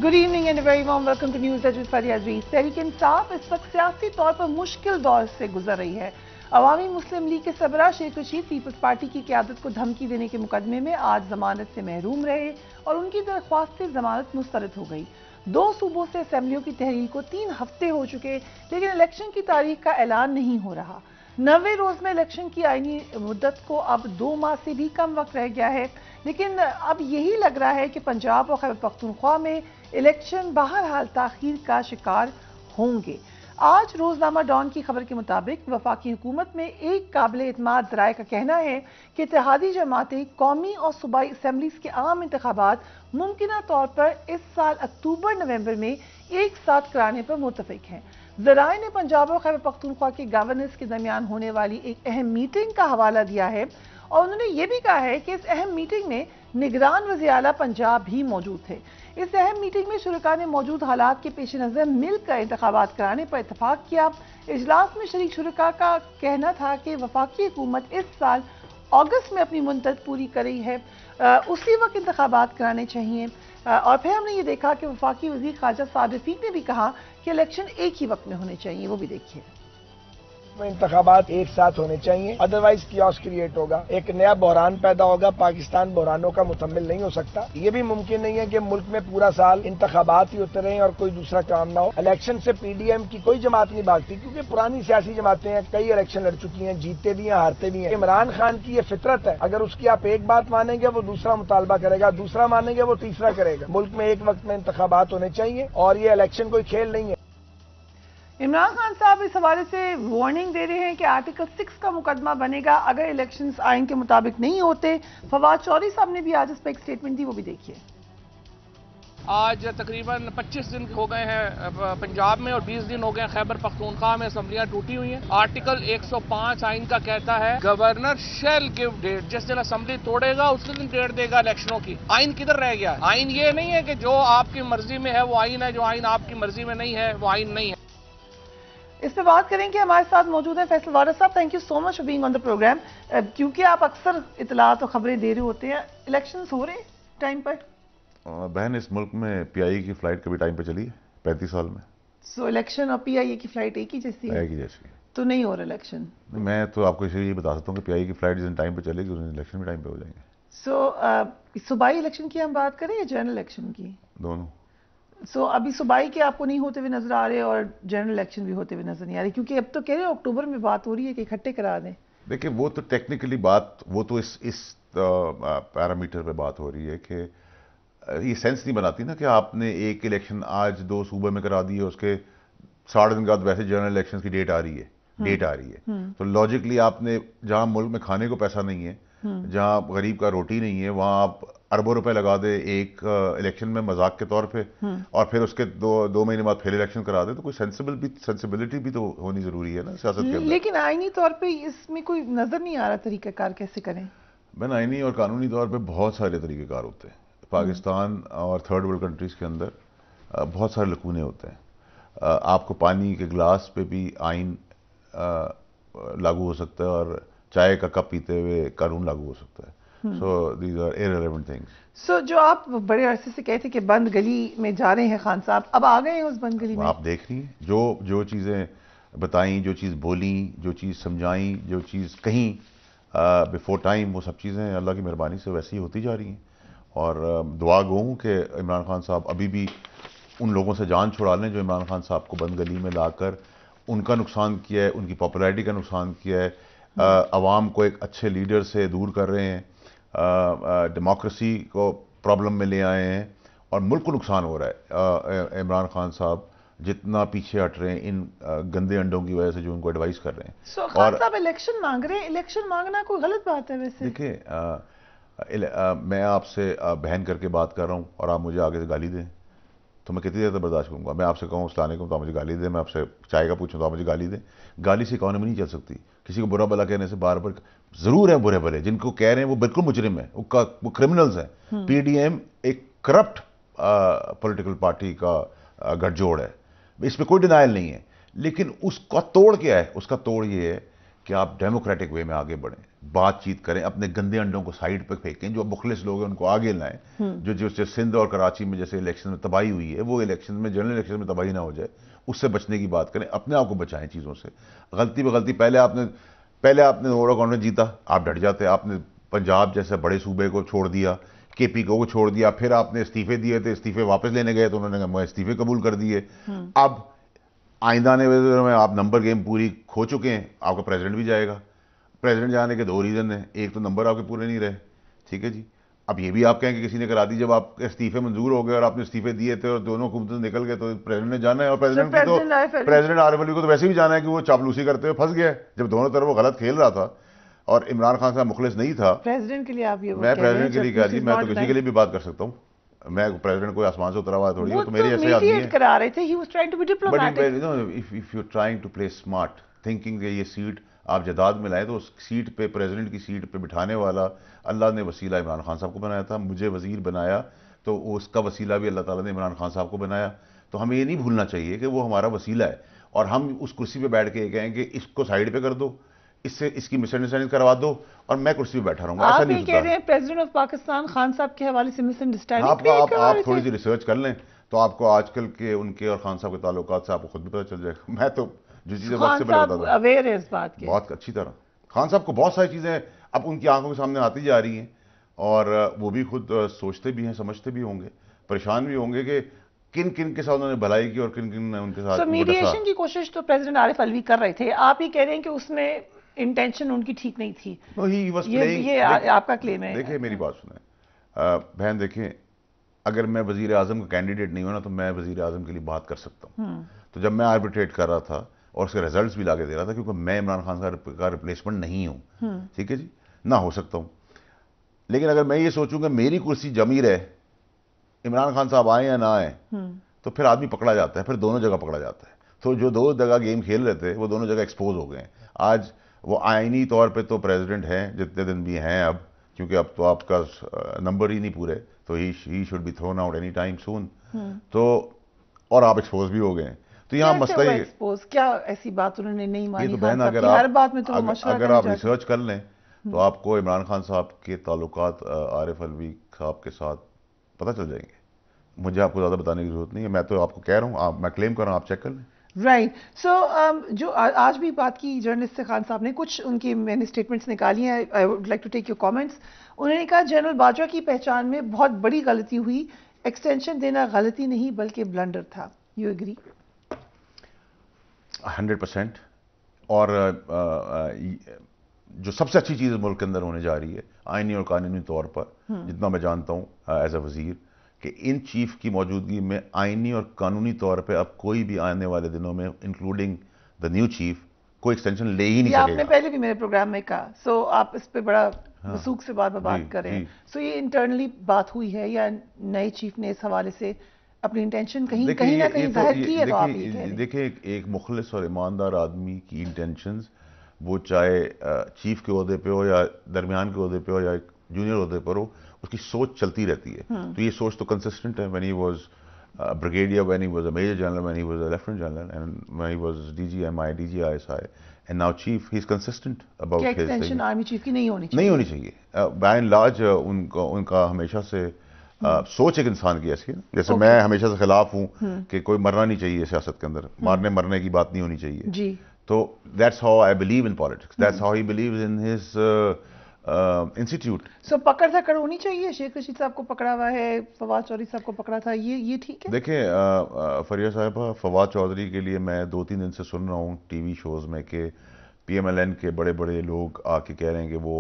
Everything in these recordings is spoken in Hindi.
Good evening and very warm welcome to news edge with Fariya Aziz. Tehreek Insaf इस वक्त सियासी तौर पर मुश्किल दौर से गुजर रही है। अवामी मुस्लिम लीग के सरबराह शेख रशीद पीपल्स पार्टी की क़यादत को धमकी देने के मुकदमे में आज जमानत से महरूम रहे और उनकी दरख्वास्त जमानत मुस्तरद हो गई। 2 सूबों से असेंबलियों की तहरीर को 3 हफ्ते हो चुके, लेकिन इलेक्शन की तारीख का ऐलान नहीं हो रहा। 90 रोज में इलेक्शन की आईनी मुद्दत को अब 2 माह से भी कम वक्त रह गया है, लेकिन अब यही लग रहा है कि पंजाब और खैबर पख्तूनख्वा में इलेक्शन बहरहाल ताखीर का शिकार होंगे। आज रोजनामा डॉन की खबर के मुताबिक वफाकी हुकूमत में एक काबिल एतमाद ज़राए का कहना है कि इत्तेहादी जमातें कौमी और सूबाई असम्बलीज के आम इंतखाबात मुमकिना तौर पर इस साल अक्टूबर नवंबर में एक साथ कराने पर मुत्तफिक हैं। ज़राए ने पंजाब और खैबर पख्तूनख्वा के गवर्नर्स के दरमियान होने वाली एक अहम मीटिंग का हवाला दिया है और उन्होंने ये भी कहा है कि इस अहम मीटिंग में निगरान वज़ीर आला पंजाब भी मौजूद थे। इस अहम मीटिंग में शुरका ने मौजूद हालात के पेश नज़र मिलकर इंतखाबात कराने पर इतफाक किया। इजलास में शरीक शुरका का कहना था कि वफाकी हुकूमत इस साल अगस्त में अपनी मुद्दत पूरी कर रही है, उसी वक्त इंतखाबात कराने चाहिए। और फिर हमने ये देखा कि वफाकी वज़ीर ख़ारजा साद रफ़ीक ने भी कहा कि इलेक्शन एक ही वक्त में होने चाहिए। वो भी देखिए। इंतखाबात एक साथ होने चाहिए, अदरवाइज कियोस क्रिएट होगा, एक नया बहरान पैदा होगा। पाकिस्तान बहरानों का मुतम्मिल नहीं हो सकता। ये भी मुमकिन नहीं है कि मुल्क में पूरा साल इंतखाबात ही होते रहें और कोई दूसरा काम ना हो। इलेक्शन से पीडीएम की कोई जमात नहीं भागती, क्योंकि पुरानी सियासी जमातें हैं, कई इलेक्शन लड़ चुकी हैं, जीतते भी हैं, हारते भी हैं। इमरान खान की ये फितरत है, अगर उसकी आप एक बात मानेंगे वो दूसरा मुतालबा करेगा, दूसरा मानेंगे वो तीसरा करेगा। मुल्क में एक वक्त में इंतखाबात होने चाहिए और ये इलेक्शन कोई खेल नहीं है। इमरान खान साहब इस हवाले से वार्निंग दे रहे हैं कि आर्टिकल 6 का मुकदमा बनेगा अगर इलेक्शंस आइन के मुताबिक नहीं होते। फवाद चौधरी साहब ने भी आज इस पर एक स्टेटमेंट दी, वो भी देखिए। आज तकरीबन 25 दिन हो गए हैं पंजाब में और 20 दिन हो गए खैबर पख्तूनख्वा में असम्बलियां टूटी हुई हैं। आर्टिकल 105 आइन का कहता है गवर्नर शैल गिव डेट, जिस दिन असम्बली तोड़ेगा उसी दिन डेट देगा इलेक्शनों की। आइन किधर रह गया? आइन ये नहीं है कि जो आपकी मर्जी में है वो आइन है, जो आइन आपकी मर्जी में नहीं है वो आइन नहीं है। इस पर बात करेंगे। हमारे साथ मौजूद हैं फैसल वारिस साहब। Thank you so much for being on the programme. क्योंकि आप अक्सर इतलात और खबरें दे रहे होते हैं, इलेक्शंस हो रहे टाइम पर? बहन, इस मुल्क में पीआईए की फ्लाइट कभी टाइम पे चली है 35 साल में? सो इलेक्शन और पीआईए की फ्लाइट एक ही जैसी है? एक ही जैसी है। तो नहीं हो रहा इलेक्शन? मैं तो आपको ये बता सकता हूँ कि पीआईए की फ्लाइट जिस दिन टाइम पे चलेगी उस दिन इलेक्शन भी टाइम पे हो जाएंगे। सो सूबाई इलेक्शन की हम बात करें या जनरल इलेक्शन की? दोनों। अभी सूबाई के आपको नहीं होते हुए नजर आ रहे और जनरल इलेक्शन भी होते हुए नजर नहीं आ रही, क्योंकि अब तो कह रहे हैं अक्टूबर में बात हो रही है कि इकट्ठे करा दें। देखिए, वो तो टेक्निकली बात, वो तो इस पैरामीटर पे बात हो रही है कि ये सेंस नहीं बनाती ना कि आपने एक इलेक्शन आज 2 सूबे में करा दी है, उसके 60 दिन के बाद वैसे जनरल इलेक्शन की डेट आ रही है। तो लॉजिकली आपने जहां मुल्क में खाने को पैसा नहीं है, जहां गरीब का रोटी नहीं है, वहां आप अरबों रुपए लगा दे एक इलेक्शन में मजाक के तौर पे और फिर उसके 2 महीने बाद फिर इलेक्शन करा दे, तो कोई सेंसिबिलिटी भी तो होनी जरूरी है ना सियासत के अंदर। लेकिन आईनी तौर पे इसमें कोई नजर नहीं आ रहा तरीकाकार कैसे करें। मैन, आईनी और कानूनी तौर पे बहुत सारे तरीकेकार होते हैं। पाकिस्तान और थर्ड वर्ल्ड कंट्रीज के अंदर बहुत सारे लकूने होते हैं। आपको पानी के गिलास पे भी आइन लागू हो सकता है और चाय का कप पीते हुए कानून लागू हो सकता है। So these are irrelevant things. So जो आप बड़े अरसे से कहते कि बंद गली में जा रहे हैं खान साहब, अब आ गए हैं उस बंद गली में? आप देख रही हैं जो चीज़ें बताई, जो चीज़ बोली, जो चीज़ समझाई, जो चीज़ कहीं बिफोर टाइम, वो सब चीज़ें अल्लाह की मेहरबानी से वैसी ही होती जा रही हैं। और दुआ गो हूँ कि इमरान खान साहब अभी भी उन लोगों से जान छुड़ा लें जो इमरान खान साहब को बंद गली में लाकर उनका नुकसान किया है, उनकी पॉपुलैरिटी का नुकसान किया है, अवाम को एक अच्छे लीडर से दूर कर रहे हैं, डेमोक्रेसी को प्रॉब्लम में ले आए हैं और मुल्क को नुकसान हो रहा है। इमरान खान साहब जितना पीछे हट रहे हैं इन गंदे अंडों की वजह से जो उनको एडवाइस कर रहे हैं। खान साहब इलेक्शन मांग रहे हैं, इलेक्शन मांगना कोई गलत बात है वैसे? देखिए, मैं आपसे बहन करके बात कर रहा हूँ और आप मुझे आगे से गाली दें तो मैं कितनी देर तक बर्दाश्त करूँगा? मैं आपसे कहूँ अस्सलाम वालेकुम तो आप मुझे गाली दें, मैं आपसे चाय का पूछूँ तो आप मुझे गाली दें। गाली से इकॉनमी नहीं चल सकती। किसी को बुरा भला कहने से बार बार, जरूर है बुरे भले जिनको कह रहे हैं वो बिल्कुल मुजरिम है, वो क्रिमिनल्स हैं। पीडीएम एक करप्ट पॉलिटिकल पार्टी का गठजोड़ है, इसमें कोई डिनायल नहीं है। लेकिन उसका तोड़ क्या है? उसका तोड़ ये है कि आप डेमोक्रेटिक वे में आगे बढ़ें, बातचीत करें, अपने गंदे अंडों को साइड पर फेंकें, जो मुखलिस लोग हैं उनको आगे लाएं, जो सिंध और कराची में जैसे इलेक्शन में तबाही हुई है, वो इलेक्शन में, जनरल इलेक्शन में तबाही ना हो जाए, उससे बचने की बात करें, अपने आप को बचाएं चीज़ों से। गलती पे गलती, पहले आपने ओवरऑल कॉन्फ्रेंस जीता, आप डट जाते, आपने पंजाब जैसे बड़े सूबे को छोड़ दिया, केपी को छोड़ दिया, फिर आपने इस्तीफे दिए थे, इस्तीफे वापस लेने गए तो उन्होंने कहा मैं इस्तीफे कबूल कर दिए। अब आइंदा आने वाले में आप नंबर गेम पूरी खो चुके हैं, आपका प्रेसिडेंट भी जाएगा। प्रेसिडेंट जाने के दो रीजन हैं, एक तो नंबर आपके पूरे नहीं रहे, ठीक है जी। अब ये भी आप कहें कि किसी ने करा दी, जब आप इस्तीफे मंजूर हो गए और आपने इस्तीफे दिए थे और दोनों हुकूमतें निकल गए, तो प्रेसिडेंट ने जाना है। और प्रेसिडेंट आरिफ अलवी को तो वैसे भी जाना है कि वो चापलूसी करते हुए फंस गया, जब दोनों तरफ वो गलत खेल रहा था और इमरान खान साहब मुखलिस नहीं था। प्रेसिडेंट के लिए आप ये मैं प्रेसिडेंट के लिए कह दी, मैं तो किसी के लिए भी बात कर सकता हूँ। मैं प्रेसिडेंट कोई आसमान से उतरा हुआ थोड़ी है, तो मेरे ऐसे आदमी है। करा रहे थे, he was trying to be diplomatic. But if you're trying to play smart, thinking कि ये सीट आप जदाद में लाए, तो उस सीट पे, प्रेसिडेंट की सीट पे बिठाने वाला अल्लाह ने वसीला इमरान खान साहब को बनाया था, मुझे वजीर बनाया तो उसका वसीला भी अल्लाह ताला ने इमरान खान साहब को बनाया। तो हमें ये नहीं भूलना चाहिए कि वो हमारा वसीला है और हम उस कुर्सी पे बैठ के कहें कि इसको साइड पे कर दो, इससे इसकी मिसअंडरस्टैंडिंग करवा दो और मैं कुर्सी पे बैठा रहूंगा। ऐसा नहीं होता। कह रहे हैं प्रेसिडेंट ऑफ पाकिस्तान खान साहब के हवाले से मिसअंडरस्टैंडिंग आप थोड़ी सी रिसर्च कर लें तो आपको आजकल के उनके और खान साहब के ताल्लुकात से आपको खुद भी पता चल जाएगा। मैं तो जो चीजें वक्त से पहले बताता हूं, अवेयर है इस बात की बहुत अच्छी तरह। खान साहब को बहुत सारी चीजें अब उनकी आंखों के सामने आती जा रही हैं और वो भी खुद सोचते भी हैं, समझते भी होंगे, परेशान भी होंगे कि किन किन के साथ उन्होंने भलाई की और किन किन ने उनके साथ। मीडिएशन की कोशिश तो प्रेसिडेंट आरिफ अलवी कर रहे थे, आप ही कह रहे हैं कि उसमें इंटेंशन उनकी ठीक नहीं थी। ये आपका क्लेम है। देखिए मेरी बात सुने बहन, देखिए अगर मैं वजीर आजम का कैंडिडेट नहीं होना तो मैं वजीर आजम के लिए बात कर सकता हूँ। तो जब मैं आर्बिट्रेट कर रहा था और उसके रिजल्ट्स भी लाके दे रहा था, क्योंकि मैं इमरान खान का रिप्लेसमेंट नहीं हूँ, ठीक है जी, ना हो सकता हूँ। लेकिन अगर मैं ये सोचूंगा मेरी कुर्सी जमी रहे, इमरान खान साहब आए या ना आए, तो फिर आदमी पकड़ा जाता है, फिर दोनों जगह पकड़ा जाता है। तो जो दो जगह गेम खेल रहे थे वो दोनों जगह एक्सपोज हो गए हैं। आज वो आईनी तौर पे तो प्रेसिडेंट हैं जितने दिन भी हैं अब, क्योंकि अब तो आपका नंबर ही नहीं पूरे, तो he should be thrown out any time soon. तो और आप एक्सपोज भी हो गए हैं। तो यहाँ मसला ही एक्सपोज, क्या ऐसी बात उन्होंने नहीं मानी? तो बहन अगर हर बात में तो अगर आप रिसर्च कर लें तो आपको इमरान खान साहब के ताल्लुकात आरिफ अलवी साहब के साथ पता चल जाएंगे। मुझे आपको ज़्यादा बताने की जरूरत नहीं है, मैं तो आपको कह रहा हूँ, मैं क्लेम कर रहा हूँ, आप चेक कर लें। राइट। सो जो आज भी बात की जर्नलिस्ट से खान साहब ने, कुछ उनकी मैंने स्टेटमेंट्स निकाली हैं, I would like to take your comments. उन्होंने कहा जनरल बाजवा की पहचान में बहुत बड़ी गलती हुई, एक्सटेंशन देना गलती नहीं बल्कि ब्लंडर था। You agree? 100%। और जो सबसे अच्छी चीज़ मुल्क के अंदर होने जा रही है आईनी और कानूनी तौर पर, जितना मैं जानता हूँ एज अ वजीर, कि इन चीफ की मौजूदगी में आईनी और कानूनी तौर पे अब कोई भी आने वाले दिनों में इंक्लूडिंग द न्यू चीफ कोई एक्सटेंशन ले ही नहीं सकेगा। आपने पहले भी मेरे प्रोग्राम में कहा, सो आप इस पे बड़ा वसूख से बात करें। सो ये इंटरनली बात हुई है या नए चीफ ने इस हवाले से अपनी इंटेंशन कहीं ना कहीं जाहिर की है? तो आप ये कह रहे हैं। देखिए एक मुखलिस और ईमानदार आदमी की इंटेंशंस, वो चाहे चीफ के ओहदे पे हो या दरमियान के ओहदे पे हो या जूनियर ओहदे पर हो, उसकी सोच चलती रहती है। तो ये सोच तो कंसिस्टेंट है। When he was brigadier, when he was a major general, when he was a lieutenant general, and when he was DGMI, DGISI, and now chief, he is consistent about his extension army chief की नहीं होनी चाहिए। बाय एंड लार्ज उनका हमेशा से सोच एक इंसान की ऐसी है, जैसे मैं हमेशा से खिलाफ हूँ कि कोई मरना नहीं चाहिए सियासत के अंदर, मरने की बात नहीं होनी चाहिए जी। तो that's how I believe in politics, that's how he believes in his institute. So पकड़ धकड़ होनी चाहिए। शेख रशीद साहब को पकड़ा हुआ है, फवाद चौधरी साहब को पकड़ा था, ये ठीक है? देखिए फरिया साहब, फवाद चौधरी के लिए मैं 2-3 दिन से सुन रहा हूँ टीवी शोज में कि PMLN के बड़े बड़े लोग आके कह रहे हैं कि वो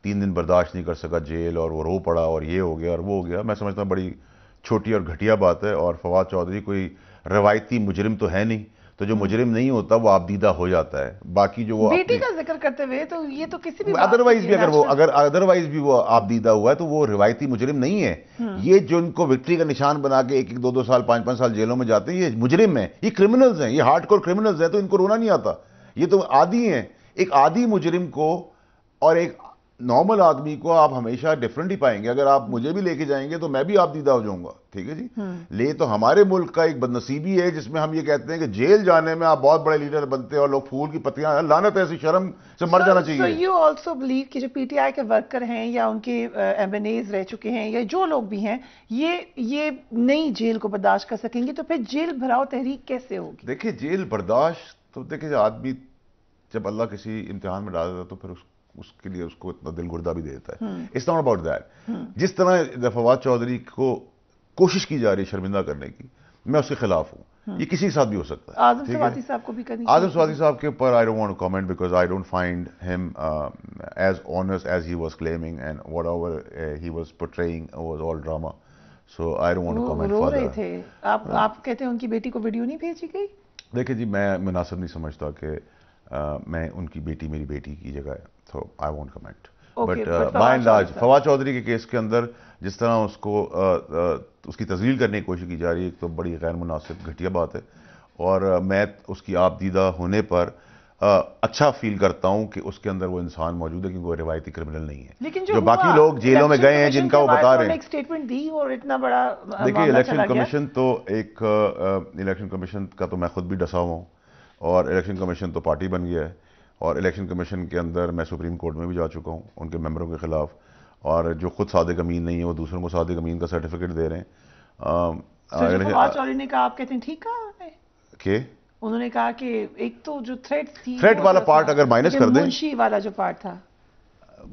3 दिन बर्दाश्त नहीं कर सका जेल और वो रो पड़ा और ये हो गया और वो हो गया। मैं समझता हूँ बड़ी छोटी और घटिया बात है। और फवाद चौधरी कोई रवायती मुजरिम तो है नहीं, तो जो मुजरिम नहीं होता वो आपदीदा हो जाता है। बाकी जो वो बेटी का जिक्र करते हुए तो ये तो किसी भी अदरवाइज भी अदरवाइज भी वो आपदीदा हुआ है तो वो रिवायती मुजरिम नहीं है। ये जो इनको विक्ट्री का निशान बना के 1-1, 2-2 साल, 5-5 साल जेलों में जाते हैं, ये मुजरिम है, ये क्रिमिनल्स हैं, ये हार्डकोर क्रिमिनल्स हैं। तो इनको रोना नहीं आता, ये तो आदी हैं। एक आदी मुजरिम को और एक नॉर्मल आदमी को आप हमेशा डिफरेंट ही पाएंगे। अगर आप मुझे भी लेके जाएंगे तो मैं भी आप दीदा हो जाऊंगा, ठीक है जी। ले तो हमारे मुल्क का एक बदनसीबी है जिसमें हम ये कहते हैं कि जेल जाने में आप बहुत बड़े लीडर बनते हैं और लोग फूल की पत्तियां, लानत ऐसी शर्म से मर जाना चाहिए। So you also believe कि जो पीटीआई के वर्कर हैं या उनके एमएनएज रह चुके हैं या जो लोग भी हैं, ये नई जेल को बर्दाश्त कर सकेंगे, तो फिर जेल भराव तहरीक कैसे होगी? देखिए, जेल बर्दाश्त तो देखिए, आदमी जब अल्लाह किसी इम्तिहान में डाल देता है तो फिर उसके लिए उसको इतना दिल गुर्दा भी दे देता है। It's not about that. जिस तरह फवाद चौधरी को कोशिश की जा रही है शर्मिंदा करने की, मैं उसके खिलाफ हूँ। ये किसी के साथ भी हो सकता है। आजम स्वाति साहब को भी करनी आजम स्वाति साहब के ऊपर I don't want to comment because I don't find him as honest as he was claiming and whatever he was portraying was all drama. So I don't want to comment रो रहे थे। आप कहते हैं उनकी बेटी को वीडियो नहीं भेजी गई? देखिए जी, मैं मुनासिब नहीं समझता कि मैं उनकी बेटी मेरी बेटी की जगह है, तो I won't comment. But by and large Fawad Chaudhry के केस के अंदर जिस तरह उसको उसकी तस्लील करने की कोशिश की जा रही है, तो बड़ी गैर मुनासिब घटिया बात है। और मैं उसकी आप दीदा होने पर अच्छा फील करता हूं कि उसके अंदर वो इंसान मौजूद है, क्योंकि वो रिवायती क्रिमिनल नहीं है। लेकिन जो बाकी लोग जेलों में गए हैं जिनका वो बता रहे हैं, एक स्टेटमेंट दी और इतना बड़ा देखिए, इलेक्शन कमीशन तो इलेक्शन कमीशन का तो मैं खुद भी डसा हुआ हूँ, और इलेक्शन कमीशन तो पार्टी बन गया है, और इलेक्शन कमीशन के अंदर मैं सुप्रीम कोर्ट में भी जा चुका हूँ उनके मेंबरों के खिलाफ, और जो खुद सादिक अमीन नहीं है वो दूसरों को सादिक अमीन का सर्टिफिकेट दे रहे हैं। फवाद चौधरी ने कहा, आप कहते हैं ठीक कहा? उन्होंने कहा कि एक तो जो थ्रेट वाला पार्ट अगर माइनस कर दें, मुंशी वाला जो पार्ट था,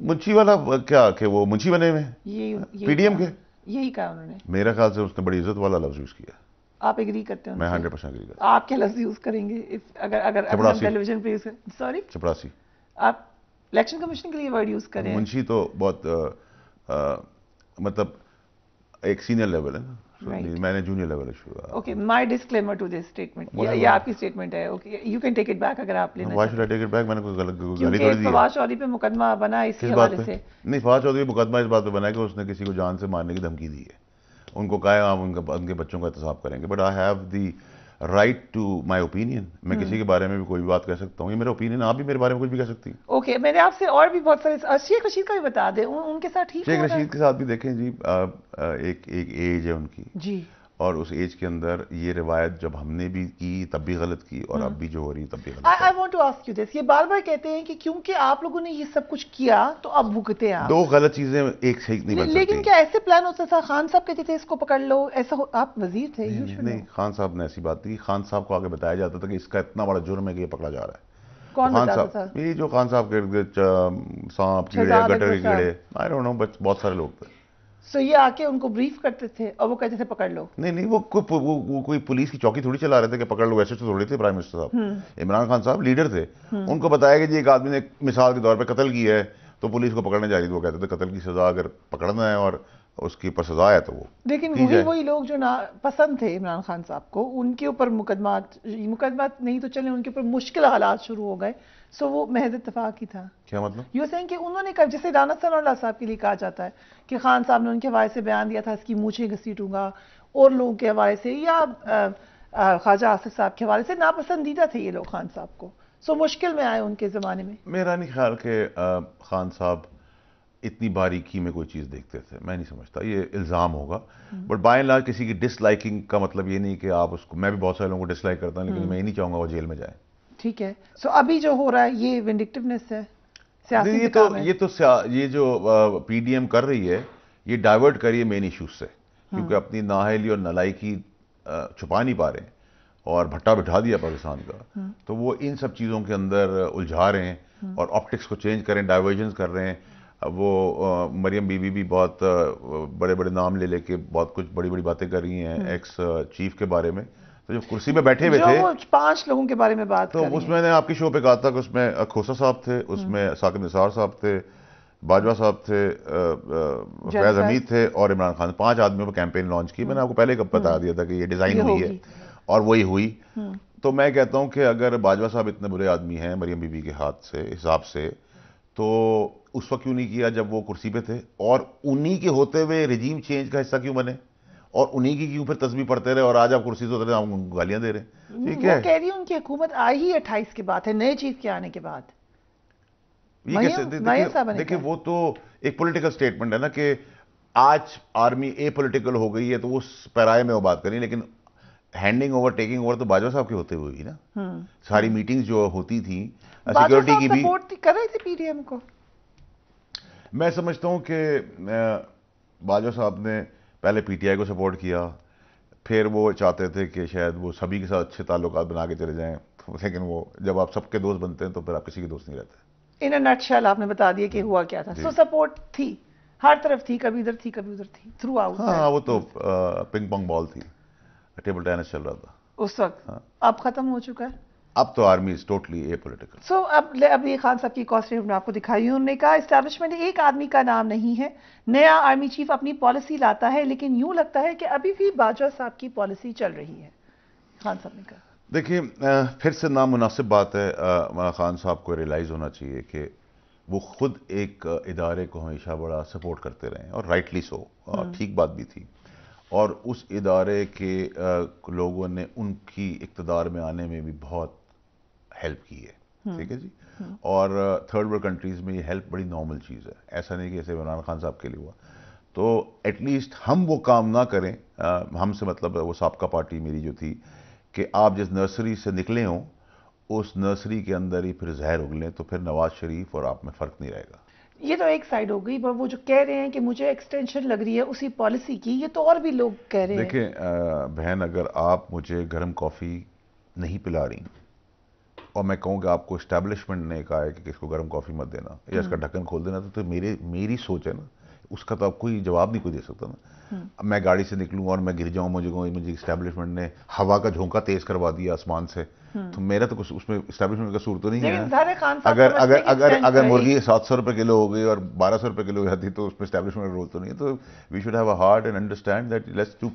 मुंशी वाला क्या कि वो मुंशी बने हुए पीडीएम के, यही कहा उन्होंने। मेरा ख्याल से उसने बड़ी इज्जत वाला लफ्ज यूज किया। आप एग्री करते हैं? मैं 100% एग्री करता हूं। आप क्या लफ्ज यूज करेंगे अगर टेलीविजन पे? सॉरी, चपरासी। आप इलेक्शन कमीशन के लिए वर्ड यूज करें? मुंशी तो बहुत मतलब एक सीनियर लेवल है ना, मैंने जूनियर लेवल शुरू। Okay, my disclaimer to this statement, ये आपकी स्टेटमेंट है। Okay, you can take it back अगर आप लेना। Why should I take it back? मैंने कोई गलत गाली थोड़ी दी है। फवाद चौधरी पे मुकदमा बना इसी हवाले से। नहीं, फवाद चौधरी मुकदमा इस बात पे बना है कि उसने किसी को जान से मारने की धमकी दी है। उनको कहा है हम उनके बच्चों का एहतसाब करेंगे, but I have the right to my opinion. मैं किसी के बारे में भी कोई भी बात कह सकता हूँ, ये मेरा ओपिनियन। आप भी मेरे बारे में कुछ भी कह सकती हैं। ओके, मैंने आपसे और भी बहुत सारे, शेख रशीद का भी बता दें, उनके साथ ठीक है? शेख रशीद के साथ भी देखें जी, एक एज है उनकी जी, और उस एज के अंदर ये रिवायत जब हमने भी की तब भी गलत की, और अब भी जो हो रही है तब भी गलत। I want to ask you this, ये बार बार कहते हैं कि क्योंकि आप लोगों ने ये सब कुछ किया तो अब भुगते हैं। दो गलत चीजें एक सही नहीं बन सकती। लेकिन क्या ऐसे प्लान होता था? खान साहब कहते थे इसको पकड़ लो, ऐसा आप वजीर थे। नहीं, खान साहब ने ऐसी बात नहीं। खान साहब को आगे बताया जाता था कि इसका इतना बड़ा जुर्म है कि ये पकड़ा जा रहा है। कौन बताता था? ये जो खान साहब के सांप कीड़े गटर के कीड़े, आई डोंट नो, बट बहुत सारे लोग थे। सो ये आके उनको ब्रीफ करते थे और वो कहते थे पकड़ लो? नहीं, वो कोई पुलिस की चौकी थोड़ी चला रहे थे कि पकड़ लो, ऐसे तो थोड़ी थे। प्राइम मिनिस्टर साहब, इमरान खान साहब लीडर थे, उनको बताया कि जी एक आदमी ने मिसाल के तौर पे कत्ल किया है, तो पुलिस को पकड़ने जा रही थी। वो कहते थे कत्ल की सजा अगर पकड़ना है और उसके ऊपर सजा है तो वो। लेकिन वही लोग जो ना पसंद थे इमरान खान साहब को, उनके ऊपर मुकदमा नहीं तो चले, उनके ऊपर मुश्किल हालात शुरू हो गए। सो वो महज इत्तेफाक ही था। क्या मतलब? यू सेइंग कि उन्होंने कहा, जैसे राना सनाउल्लाह साहब के लिए कहा जाता है कि खान साहब ने उनके हवाले से बयान दिया था इसकी मूछें घसीटूंगा, और लोगों के हवाले से या ख्वाजा आसिफ साहब के हवाले से नापसंदीदा थे ये लोग खान साहब को। सो मुश्किल में आए उनके ज़माने में। मेरा नहीं ख्याल कि खान साहब इतनी बारीकी में कोई चीज़ देखते थे, मैं नहीं समझता, ये इल्ज़ाम होगा। बट बाय एंड लार्ज किसी की डिसलाइकिंग का मतलब ये नहीं कि आप उसको, मैं भी बहुत सारे लोगों को डिसलाइक करता हूँ, लेकिन मैं ये नहीं चाहूँगा वो जेल में जाए। ठीक है, सो अभी जो हो रहा है ये विंडिक्टिवनेस है, सियासी ये जो पीडीएम कर रही है, ये डाइवर्ट करिए मेन इश्यूज से, क्योंकि अपनी नाअहली और नालायकी छुपा नहीं पा रहे हैं और भट्टा बिठा दिया पाकिस्तान का, तो वो इन सब चीज़ों के अंदर उलझा रहे हैं और ऑप्टिक्स को चेंज करें, डाइवर्जन कर रहे हैं। वो मरियम बीबी भी बहुत बड़े बड़े नाम ले लेके बहुत कुछ बड़ी बड़ी बातें कर रही हैं एक्स चीफ के बारे में। तो जो कुर्सी में बैठे हुए थे, 5 लोगों के बारे में बात तो उसमें मैंने आपकी शो पे कहा था कि उसमें खोसा साहब थे, उसमें साकिब निसार साहब थे, बाजवा साहब थे, फैज हमीद थे और इमरान खान। 5 आदमियों पर कैंपेन लॉन्च की। मैंने आपको पहले कब बता दिया था कि ये डिजाइन हुई है और वही हुई। तो मैं कहता हूं कि अगर बाजवा साहब इतने बुरे आदमी हैं मरियम बीबी के हाथ से हिसाब से, तो उस वक्त क्यों नहीं किया जब वो कुर्सी पे थे, और उन्हीं के होते हुए रिजीम चेंज का हिस्सा क्यों बने, और उन्हीं की क्यों फिर तस्वीर पढ़ते रहे और आज आप कुर्सी से उतरे आप उनको गालियां दे रहे हैं? ठीक है, कह रही है उनकी हुकूमत आई ही 28 के बाद है, नए चीफ के आने के बाद। ये कैसे? देखिए वो तो एक पॉलिटिकल स्टेटमेंट है ना कि आज आर्मी ए पॉलिटिकल हो गई है, तो वो पैराए में वो बात करें, लेकिन हैंडिंग ओवर टेकिंग ओवर तो बाजवा साहब के होते हुए ही ना। सारी मीटिंग्स जो होती थी सिक्योरिटी की भी सपोर्ट कर रहे थे पीडीएम को। मैं समझता हूं कि बाजवा साहब ने पहले पीटीआई को सपोर्ट किया, फिर वो चाहते थे कि शायद वो सभी के साथ अच्छे ताल्लुकात बना के चले जाएं, लेकिन वो जब आप सबके दोस्त बनते हैं तो फिर आप किसी के दोस्त नहीं रहते। इन अ नटशेल आपने बता दिया कि हुआ क्या था। सो सपोर्ट थी, हर तरफ थी, कभी इधर थी कभी उधर थी, थ्रू आउट। हाँ, वो तो पिंग पोंग बॉल थी, टेबल टेनिस चल रहा था उस वक्त। हाँ। अब खत्म हो चुका है, अब तो army is totally apolitical. So अब ये खान साहब की कॉस्ट हमने आपको दिखाई, उन्होंने कहा एस्टैब्लिशमेंट एक आदमी का नाम नहीं है, नया आर्मी चीफ अपनी पॉलिसी लाता है, लेकिन यूं लगता है कि अभी भी बाजवा साहब की पॉलिसी चल रही है। खान साहब ने कहा, देखिए फिर से नामुनासिब बात है, खान साहब को रियलाइज होना चाहिए कि वो खुद एक इदारे को हमेशा बड़ा सपोर्ट करते रहे और राइटली सो, ठीक बात भी थी, और उस इदारे के लोगों ने उनकी इक़्तिदार में आने में भी बहुत हेल्प की है, ठीक है जी। और थर्ड वर्ल्ड कंट्रीज में ये हेल्प बड़ी नॉर्मल चीज़ है, ऐसा नहीं कि जैसे इमरान खान साहब के लिए हुआ। तो एटलीस्ट हम वो काम ना करें, हमसे मतलब वो साबका पार्टी मेरी जो थी कि आप जिस नर्सरी से निकले हों उस नर्सरी के अंदर ही फिर जहर उगलें, तो फिर नवाज शरीफ और आप में फ़र्क नहीं रहेगा। ये तो एक साइड हो गई, पर वो जो कह रहे हैं कि मुझे एक्सटेंशन लग रही है उसी पॉलिसी की, ये तो और भी लोग कह रहे हैं। देखिए बहन, अगर आप मुझे गर्म कॉफ़ी नहीं पिला रही और मैं कहूँ कि आपको इस्टेब्लिशमेंट ने कहा है कि इसको गर्म कॉफ़ी मत देना या इसका ढक्कन खोल देना, तो मेरी सोच है ना, उसका तो आप कोई जवाब नहीं कोई दे सकता ना। अब मैं गाड़ी से निकलूँ और मैं गिर जाऊँ, मुझे इस्टेब्लिशमेंट ने हवा का झोंका तेज करवा दिया आसमान से, तो मेरा तो कुछ उसमें इस्टेब्लिशमेंट का कसूर तो नहीं है। अगर मुर्गी 700 रुपए किलो हो गई और 1200 रुपए किलो हो जाती तो उसमें इस्टेब्लिशमेंट का रोल तो नहीं है। तो we should have a heart and understand that let's do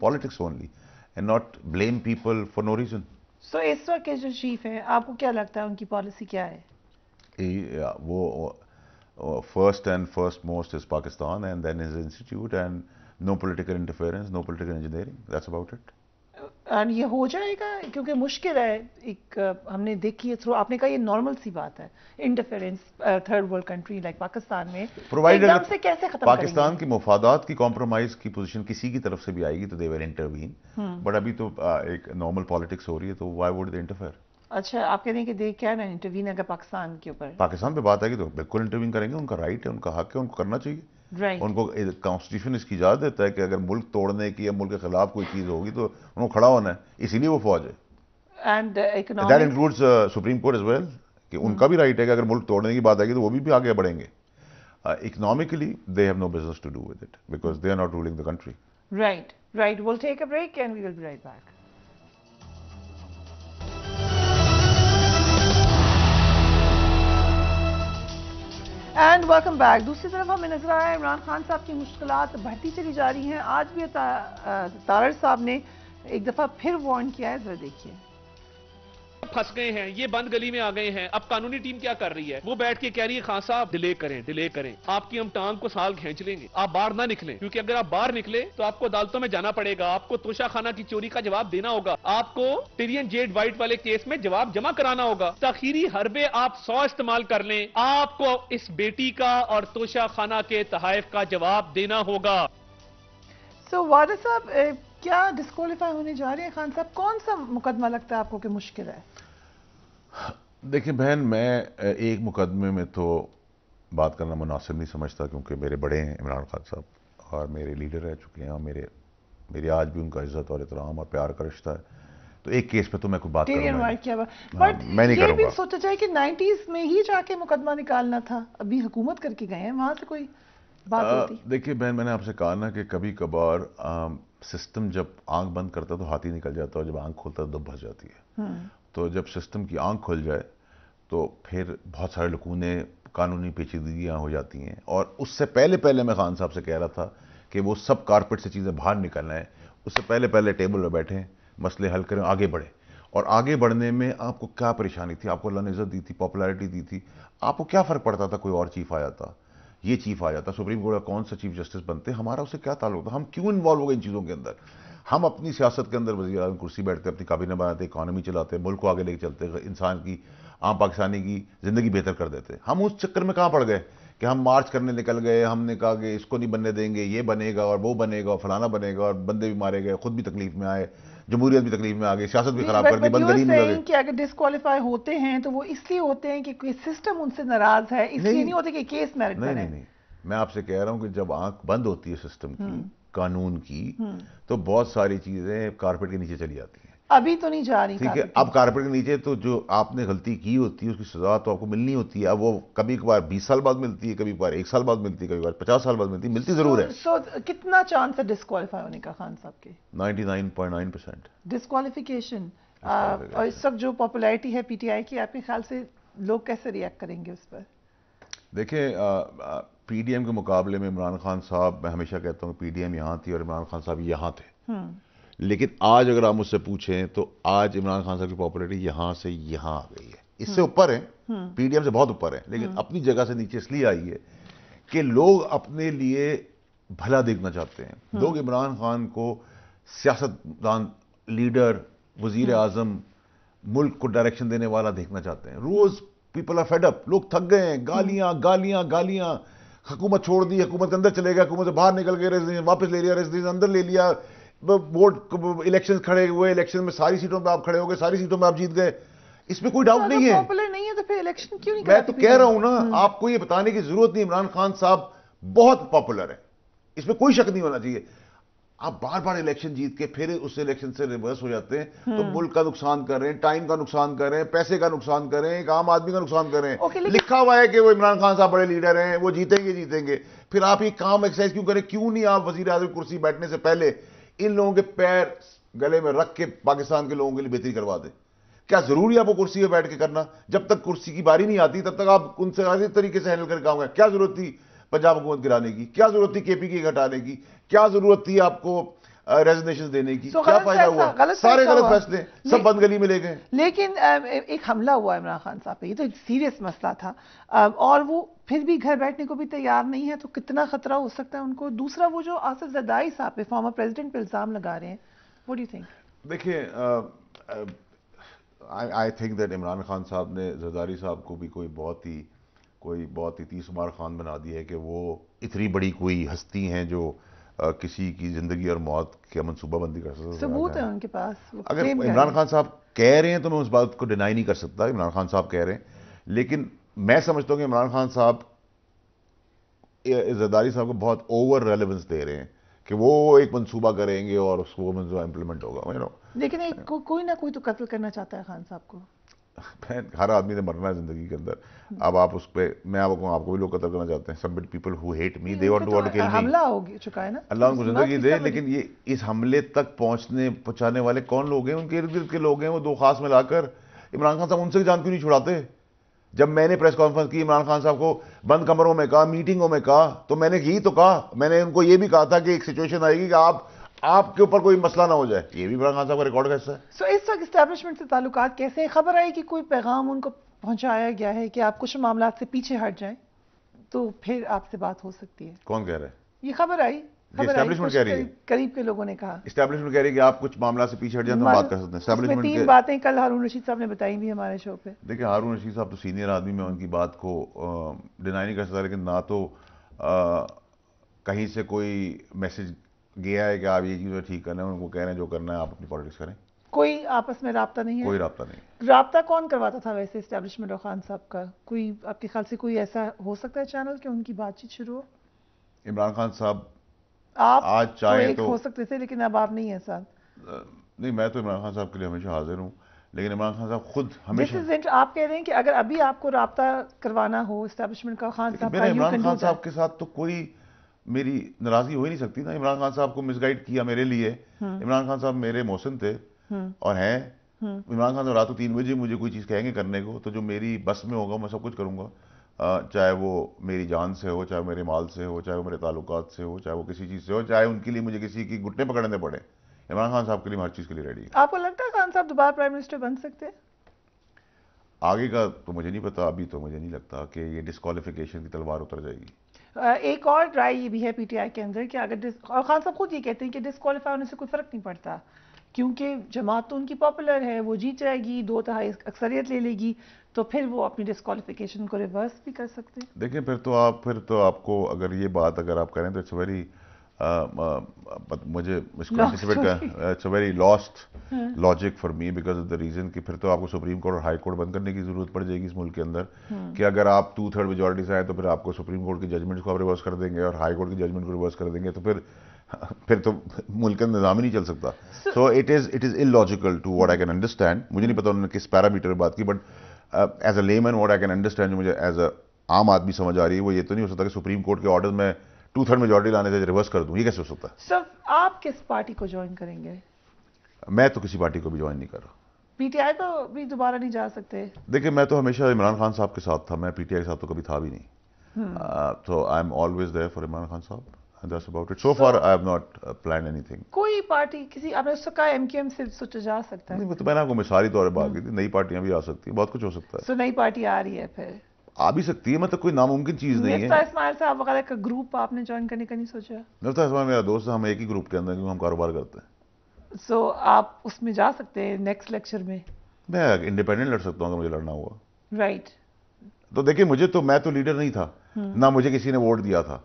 politics only and not blame people for no reason. So इस वक्त के जो चीफ हैं, आपको क्या लगता है उनकी पॉलिसी क्या है? वो first and foremost is Pakistan and then his institute and no political interference, no political engineering, that's about it. और ये हो जाएगा क्योंकि मुश्किल है, एक हमने देखी है थ्रू, आपने कहा ये नॉर्मल सी बात है, interference third world country like Pakistan में एकदम से कैसे खत्म पाकिस्तान की मुफादात की कॉम्प्रोमाइज की पोजीशन किसी की तरफ से भी आएगी तो दे विल इंटरवीन, बट अभी तो एक नॉर्मल पॉलिटिक्स हो रही है, तो व्हाई वुड दे इंटरफेयर? अच्छा, आप कह रहे हैं कि दे क्या ना इंटरवीन अगर पाकिस्तान के ऊपर, पाकिस्तान पे बात आएगी तो बिल्कुल इंटरवीन करेंगे, उनका राइट है, उनका हक है, उनको करना चाहिए। Right. उनको कॉन्स्टिट्यूशन इसकी इजाजत देता है कि अगर मुल्क तोड़ने की या मुल्क के खिलाफ कोई चीज होगी तो उनको खड़ा होना है, इसीलिए वो फौज है। And that includes supreme court as well, कि उनका भी राइट है कि अगर मुल्क तोड़ने की बात आएगी तो वो भी आगे बढ़ेंगे। Economically they have no business to do with it because they are not ruling the country. Right, will take a break and we will be right back. And welcome back. दूसरी तरफ हमें नजर आया इमरान खान साहब की मुश्किलात बढ़ती चली जा रही हैं। आज भी तारड़ साहब ने एक दफा फिर वार्न किया है, जरा देखिए। फंस गए हैं, ये बंद गली में आ गए हैं। अब कानूनी टीम क्या कर रही है? वो बैठ के कह रही है खान साहब डिले करें, आपकी हम टांग को साल खींच लेंगे, आप बाहर ना निकलें, क्योंकि अगर आप बाहर निकले तो आपको अदालतों में जाना पड़ेगा, आपको तोशा खाना की चोरी का जवाब देना होगा, आपको टिरियन जेड वाइट वाले केस में जवाब जमा कराना होगा। तखीरी हरबे आप 100 इस्तेमाल कर लें, आपको इस बेटी का और तोशा खाना के तहाइफ का जवाब देना होगा। सो वादा साहब, क्या डिस्क्वालीफाई होने जा रहे हैं खान साहब? कौन सा मुकदमा लगता है आपको कि मुश्किल है? देखिए बहन, मैं एक मुकदमे में तो बात करना मुनासिब नहीं समझता, क्योंकि मेरे बड़े हैं इमरान खान साहब और मेरे लीडर रह चुके हैं और मेरी आज भी उनका इज्जत और एहतराम और प्यार का रिश्ता है। तो एक केस पे तो मैं कोई बात करूंगा, बट ये भी सोचा जाए कि 90s में ही जाके मुकदमा निकालना था, अभी हुकूमत करके गए हैं, वहां से कोई बात होती? देखिए बहन, मैंने आपसे कहा ना कि कभी कभार सिस्टम जब आंख बंद करता तो हाथी निकल जाता है और जब आंख खोलता तो दुब भस जाती है। तो जब सिस्टम की आंख खुल जाए तो फिर बहुत सारे लकूने कानूनी पेचीदगियां हो जाती हैं। और उससे पहले मैं खान साहब से कह रहा था कि वो सब कारपेट से चीज़ें बाहर निकलना है, उससे पहले टेबल पर बैठें, मसले हल करें, आगे बढ़े। और आगे बढ़ने में आपको क्या परेशानी थी? आपको अल्लाह ने इज्जत दी थी, पॉपुलैरिटी दी थी, आपको क्या फ़र्क पड़ता था कोई और चीफ आ जाता, ये चीफ आ जाता, सुप्रीम कोर्ट का कौन सा चीफ जस्टिस बनते, हमारा उससे क्या ताल्लुक था? हम क्यों इन्वॉल्व हो गए इन चीज़ों के अंदर? हम अपनी सियासत के अंदर वज़ीर आज़म कुर्सी बैठते, अपनी काबीना बनाते, इकॉनमी चलाते, मुल्क को आगे लेके चलते, इंसान की आम पाकिस्तानी की ज़िंदगी बेहतर कर देते। हम उस चक्कर में कहाँ पड़ गए कि हम मार्च करने निकल गए, हमने कहा कि इसको नहीं बनने देंगे, ये बनेगा और वो बनेगा और फलाना बनेगा, और बंदे भी मारे गए, खुद भी तकलीफ में आए, जमहूरियत भी तकलीफ में आ गई, सियासत भी खराब कर दी, बंद गली में लगे। कि अगर डिस्क्वालीफाई होते हैं तो वो इसलिए होते हैं कि कोई सिस्टम उनसे नाराज है, इसलिए नहीं होते कि केस मेरिट पर है। नहीं, मैं आपसे कह रहा हूं कि जब आंख बंद होती है सिस्टम की, कानून की, तो बहुत सारी चीजें कारपेट के नीचे चली जाती हैं। अभी तो नहीं जा रही, ठीक है, अब कारपेट के नीचे तो जो आपने गलती की होती है उसकी सजा तो आपको मिलनी होती है। अब वो कभी कभार 20 साल बाद मिलती है, कभी कभार 1 साल बाद मिलती है, कभी कभार 50 साल बाद मिलती है, मिलती जरूर है। कितना चांस है डिस्क्वालीफाई होने का खान साहब के? 99.9% डिस्क्वालिफिकेशन। और इस वक्त जो पॉपुलैरिटी है पीटीआई की, आपके ख्याल से लोग कैसे रिएक्ट करेंगे उस पर? देखिए, पीडीएम के मुकाबले में इमरान खान साहब, मैं हमेशा कहता हूँ पीडीएम यहाँ थी और इमरान खान साहब यहाँ थे, लेकिन आज अगर आप मुझसे पूछें तो आज इमरान खान साहब की पॉपुलैरिटी यहाँ से यहाँ आ गई है। इससे ऊपर है, पीडीएम से बहुत ऊपर है, लेकिन अपनी जगह से नीचे इसलिए आई है कि लोग अपने लिए भला देखना चाहते हैं। लोग इमरान खान को सियासतदान, लीडर, वजीर आजम, मुल्क को डायरेक्शन देने वाला देखना चाहते हैं। रोज पीपल आर फेड अप, लोग थक गए हैं, गालियां गालियां गालियां, हुकूमत छोड़ दी, हुकूमत के अंदर चले गए, हुकूमत से बाहर निकल गए, रेजिडेंस वापस ले लिया, रेजिडेंस अंदर ले लिया, वोट इलेक्शन खड़े हुए, इलेक्शन में सारी सीटों पे आप खड़े हो गए, सारी सीटों में आप जीत गए, इसमें कोई डाउट नहीं है। पॉपुलर नहीं है तो फिर इलेक्शन क्यों नहीं? मैं तो कह रहा हूं ना, आपको ये बताने की जरूरत नहीं, इमरान खान साहब बहुत पॉपुलर है, इसमें कोई शक नहीं होना चाहिए। आप बार बार इलेक्शन जीत के फिर उस इलेक्शन से रिवर्स हो जाते हैं तो मुल्क का नुकसान कर रहे हैं, टाइम का नुकसान कर रहे हैं, पैसे का नुकसान कर रहे हैं, एक आम आदमी का नुकसान कर रहे हैं। लिखा हुआ है कि वो इमरान खान साहब बड़े लीडर हैं, वो जीतेंगे, फिर आप ये काम एक्सरसाइज क्यों करें? क्यों नहीं आप वजीर आज़म कुर्सी बैठने से पहले इन लोगों के पैर गले में रख के पाकिस्तान के लोगों के लिए बेहतरी करवा दें? क्या जरूरी है आपको कुर्सी पे बैठ के करना? जब तक कुर्सी की बारी नहीं आती तब तक आप उनसे हर तरीके से हैंडल करके आऊंगा। क्या जरूरत थी पंजाब हुकूमत गिराने की? क्या जरूरत थी केपी के हटाने की? क्या जरूरत थी आपको रेजिग्नेशन देने की? क्या फायदा हुआ? सारे गलत फैसले सब बंद गली में ले गए। लेकिन एक हमला हुआ इमरान खान साहब पे, ये तो एक सीरियस मसला था, और वो फिर भी घर बैठने को भी तैयार नहीं है, तो कितना खतरा हो सकता है उनको? दूसरा, वो जो आसिफ जरदारी साहब पे, फॉर्मर प्रेसिडेंट पे इल्जाम लगा रहे हैं, व्हाट डू यू थिंक? देखिए, I think that Imran Khan साहब ने जरदारी साहब को भी कोई बहुत ही तीसमार खान बना दिया है कि वो इतनी बड़ी कोई हस्ती हैं जो किसी की जिंदगी और मौत की मनसूबाबंदी कर सकते हैं। सबूत है उनके पास। अगर इमरान खान साहब कह रहे हैं तो मैं उस बात को डिनाई नहीं कर सकता, इमरान खान साहब कह रहे हैं, लेकिन मैं समझता हूं कि इमरान खान साहब जरदारी साहब को बहुत ओवर रेलेवेंस दे रहे हैं कि वो एक मंसूबा करेंगे और उसको मंसूबा इंप्लीमेंट होगा। लेकिन कोई ना कोई तो कत्ल करना चाहता है खान साहब को। हर आदमी ने मरना है जिंदगी के अंदर। अब आप उस पे, मैं आपको भी लोग कत्ल करना चाहते हैं। Some people who hate me, they want to kill me. हमला हो चुका है ना, अल्लाह उनको जिंदगी दे, लेकिन ये इस हमले तक पहुंचाने वाले कौन लोग हैं? उनके इर्द गिर्द के लोग हैं। वो दो खास मिलाकर इमरान खान साहब उनसे जान क्यों नहीं छुड़ाते? जब मैंने प्रेस कॉन्फ्रेंस की, इमरान खान साहब को बंद कमरों में कहा, मीटिंगों में कहा, तो मैंने यही तो कहा, मैंने उनको ये भी कहा था कि एक सिचुएशन आएगी कि आपके ऊपर कोई मसला ना हो जाए। ये भी इमरान खान साहब का रिकॉर्ड का हिस्सा है। सो इस वक्त एस्टैब्लिशमेंट से ताल्लुकात कैसे हैं? खबर आई कि कोई पैगाम उनको पहुंचाया गया है कि आप कुछ मामला से पीछे हट जाएं तो फिर आपसे बात हो सकती है। कौन कह रहा है? ये खबर आई, एस्टैब्लिशमेंट कह रही है, करीब के लोगों ने कहा। एस्टैब्लिशमेंट कह रही है कि आप कुछ मामला से पीछे हट जाए तो बात कर सकते हैं। एस्टैब्लिशमेंट 3 बातें कल हारून रशीद साहब ने बताई भी हमारे शो पे। देखिए, हारून रशीद साहब तो सीनियर आदमी, मैं उनकी बात को डिनाई नहीं कर सकता, लेकिन ना तो कहीं से कोई मैसेज गया है कि आप ये चीज़ें ठीक करना है, उनको कह रहे हैं जो करना है आप अपनी पॉलिटिक्स करें। कोई आपस में राब्ता नहीं है? कोई राब्ता नहीं। राब्ता कौन करवाता था वैसे एस्टैब्लिशमेंट और खान साहब का? कोई आपके ख्याल से कोई ऐसा हो सकता है चैनल कि उनकी बातचीत शुरू हो? इमरान खान साहब आप आज चाहे तो हो सकते थे, लेकिन अब आप नहीं है साथ। नहीं, मैं तो इमरान खान साहब के लिए हमेशा हाजिर हूँ, लेकिन इमरान खान साहब खुद हमेशा आप कह रहे हैं कि अगर अभी आपको राब्ता करवाना हो एस्टैब्लिशमेंट का खान साहब, मेरा इमरान खान साहब के साथ तो कोई मेरी नाराजगी हो ही नहीं सकती ना। इमरान खान साहब को मिसगाइड किया मेरे लिए। इमरान खान साहब मेरे मोहसिन थे और हैं। इमरान खान रात को 3 बजे मुझे कोई चीज़ कहेंगे करने को, तो जो मेरी बस में होगा मैं सब कुछ करूँगा, चाहे वो मेरी जान से हो, चाहे मेरे माल से हो, चाहे वो मेरे ताल्लुकात से हो, चाहे वो किसी चीज़ से हो, चाहे उनके लिए मुझे किसी की घुटने पकड़ने पड़े। इमरान खान साहब के लिए हर चीज़ के लिए रेडी है। आपको लगता है खान साहब दोबारा प्राइम मिनिस्टर बन सकते हैं? आगे का तो मुझे नहीं पता, अभी तो मुझे नहीं लगता कि ये डिस्क्वालिफिकेशन की तलवार उतर जाएगी। एक और राय ये भी है पीटीआई के अंदर कि अगर और खान साहब खुद ये कहते हैं कि डिस्क्वालीफाई होने से कोई फर्क नहीं पड़ता, क्योंकि जमात तो उनकी पॉपुलर है, वो जीत जाएगी, 2/3 अक्सरियत ले लेगी, तो फिर वो अपनी डिस्क्वालिफिकेशन को रिवर्स भी कर सकते हैं। देखिए फिर तो आपको अगर ये बात अगर आप करें तो इट्स वेरी मुझे इसको एंटिसिपेट कर, it's a very lost logic for me because of the reason कि फिर तो आपको सुप्रीम कोर्ट और हाई कोर्ट बंद करने की जरूरत पड़ जाएगी इस मुल्क के अंदर कि अगर आप 2/3 मेजोरिटी से आए तो फिर आपको सुप्रीम कोर्ट की जजमेंट को आप रिवर्स कर देंगे और हाई कोर्ट की जजमेंट को रिवर्स कर देंगे, तो फिर तो मुल्क का निज़ाम ही नहीं चल सकता। So it is illogical to what I can understand. मुझे नहीं पता उन्होंने किस पैरामीटर में बात की, but as a layman what I can understand, जो मुझे एज अ आम आदमी समझ आ रही है वो ये तो नहीं हो सकता कि सुप्रीम कोर्ट के ऑर्डर में 2/3 मेजोरिटी लाने से रिवर्स कर दूं, ये कैसे हो सकता है? सर आप किस पार्टी को ज्वाइन करेंगे? मैं तो किसी पार्टी को भी ज्वाइन नहीं कर रहा। पीटीआई तो भी दोबारा नहीं जा सकते? देखिए मैं तो हमेशा इमरान खान साहब के साथ था, मैं पीटीआई के साथ तो कभी था भी नहीं। तो I am always there for Imran Khan साहब and that's about it. So far I have not planned anything. कोई पार्टी किसी आपने उससे कहा एमक्यूएम से सोचा जा सकता है? नहीं, तो मैंने आपको मिसाली तौर पर बात की थी, नई पार्टियां भी आ सकती हैं, बहुत कुछ हो सकता है। सो नई पार्टी आ रही है, फिर आ भी सकती है, मतलब कोई नामुमकिन चीज नहीं है। मिफ्ता इस्माइल साहब वगैरह का ग्रुप आपने ज्वाइन करने का नहीं सोचा? मिफ्ता इस्माइल मेरा दोस्त है, हम एक ही ग्रुप के अंदर क्योंकि हम कारोबार करते हैं। सो आप उसमें जा सकते हैं नेक्स्ट लेक्चर में? मैं इंडिपेंडेंट लड़ सकता हूँ अगर मुझे लड़ना हुआ। राइट। तो देखिए मैं तो लीडर नहीं था, ना मुझे किसी ने वोट दिया था,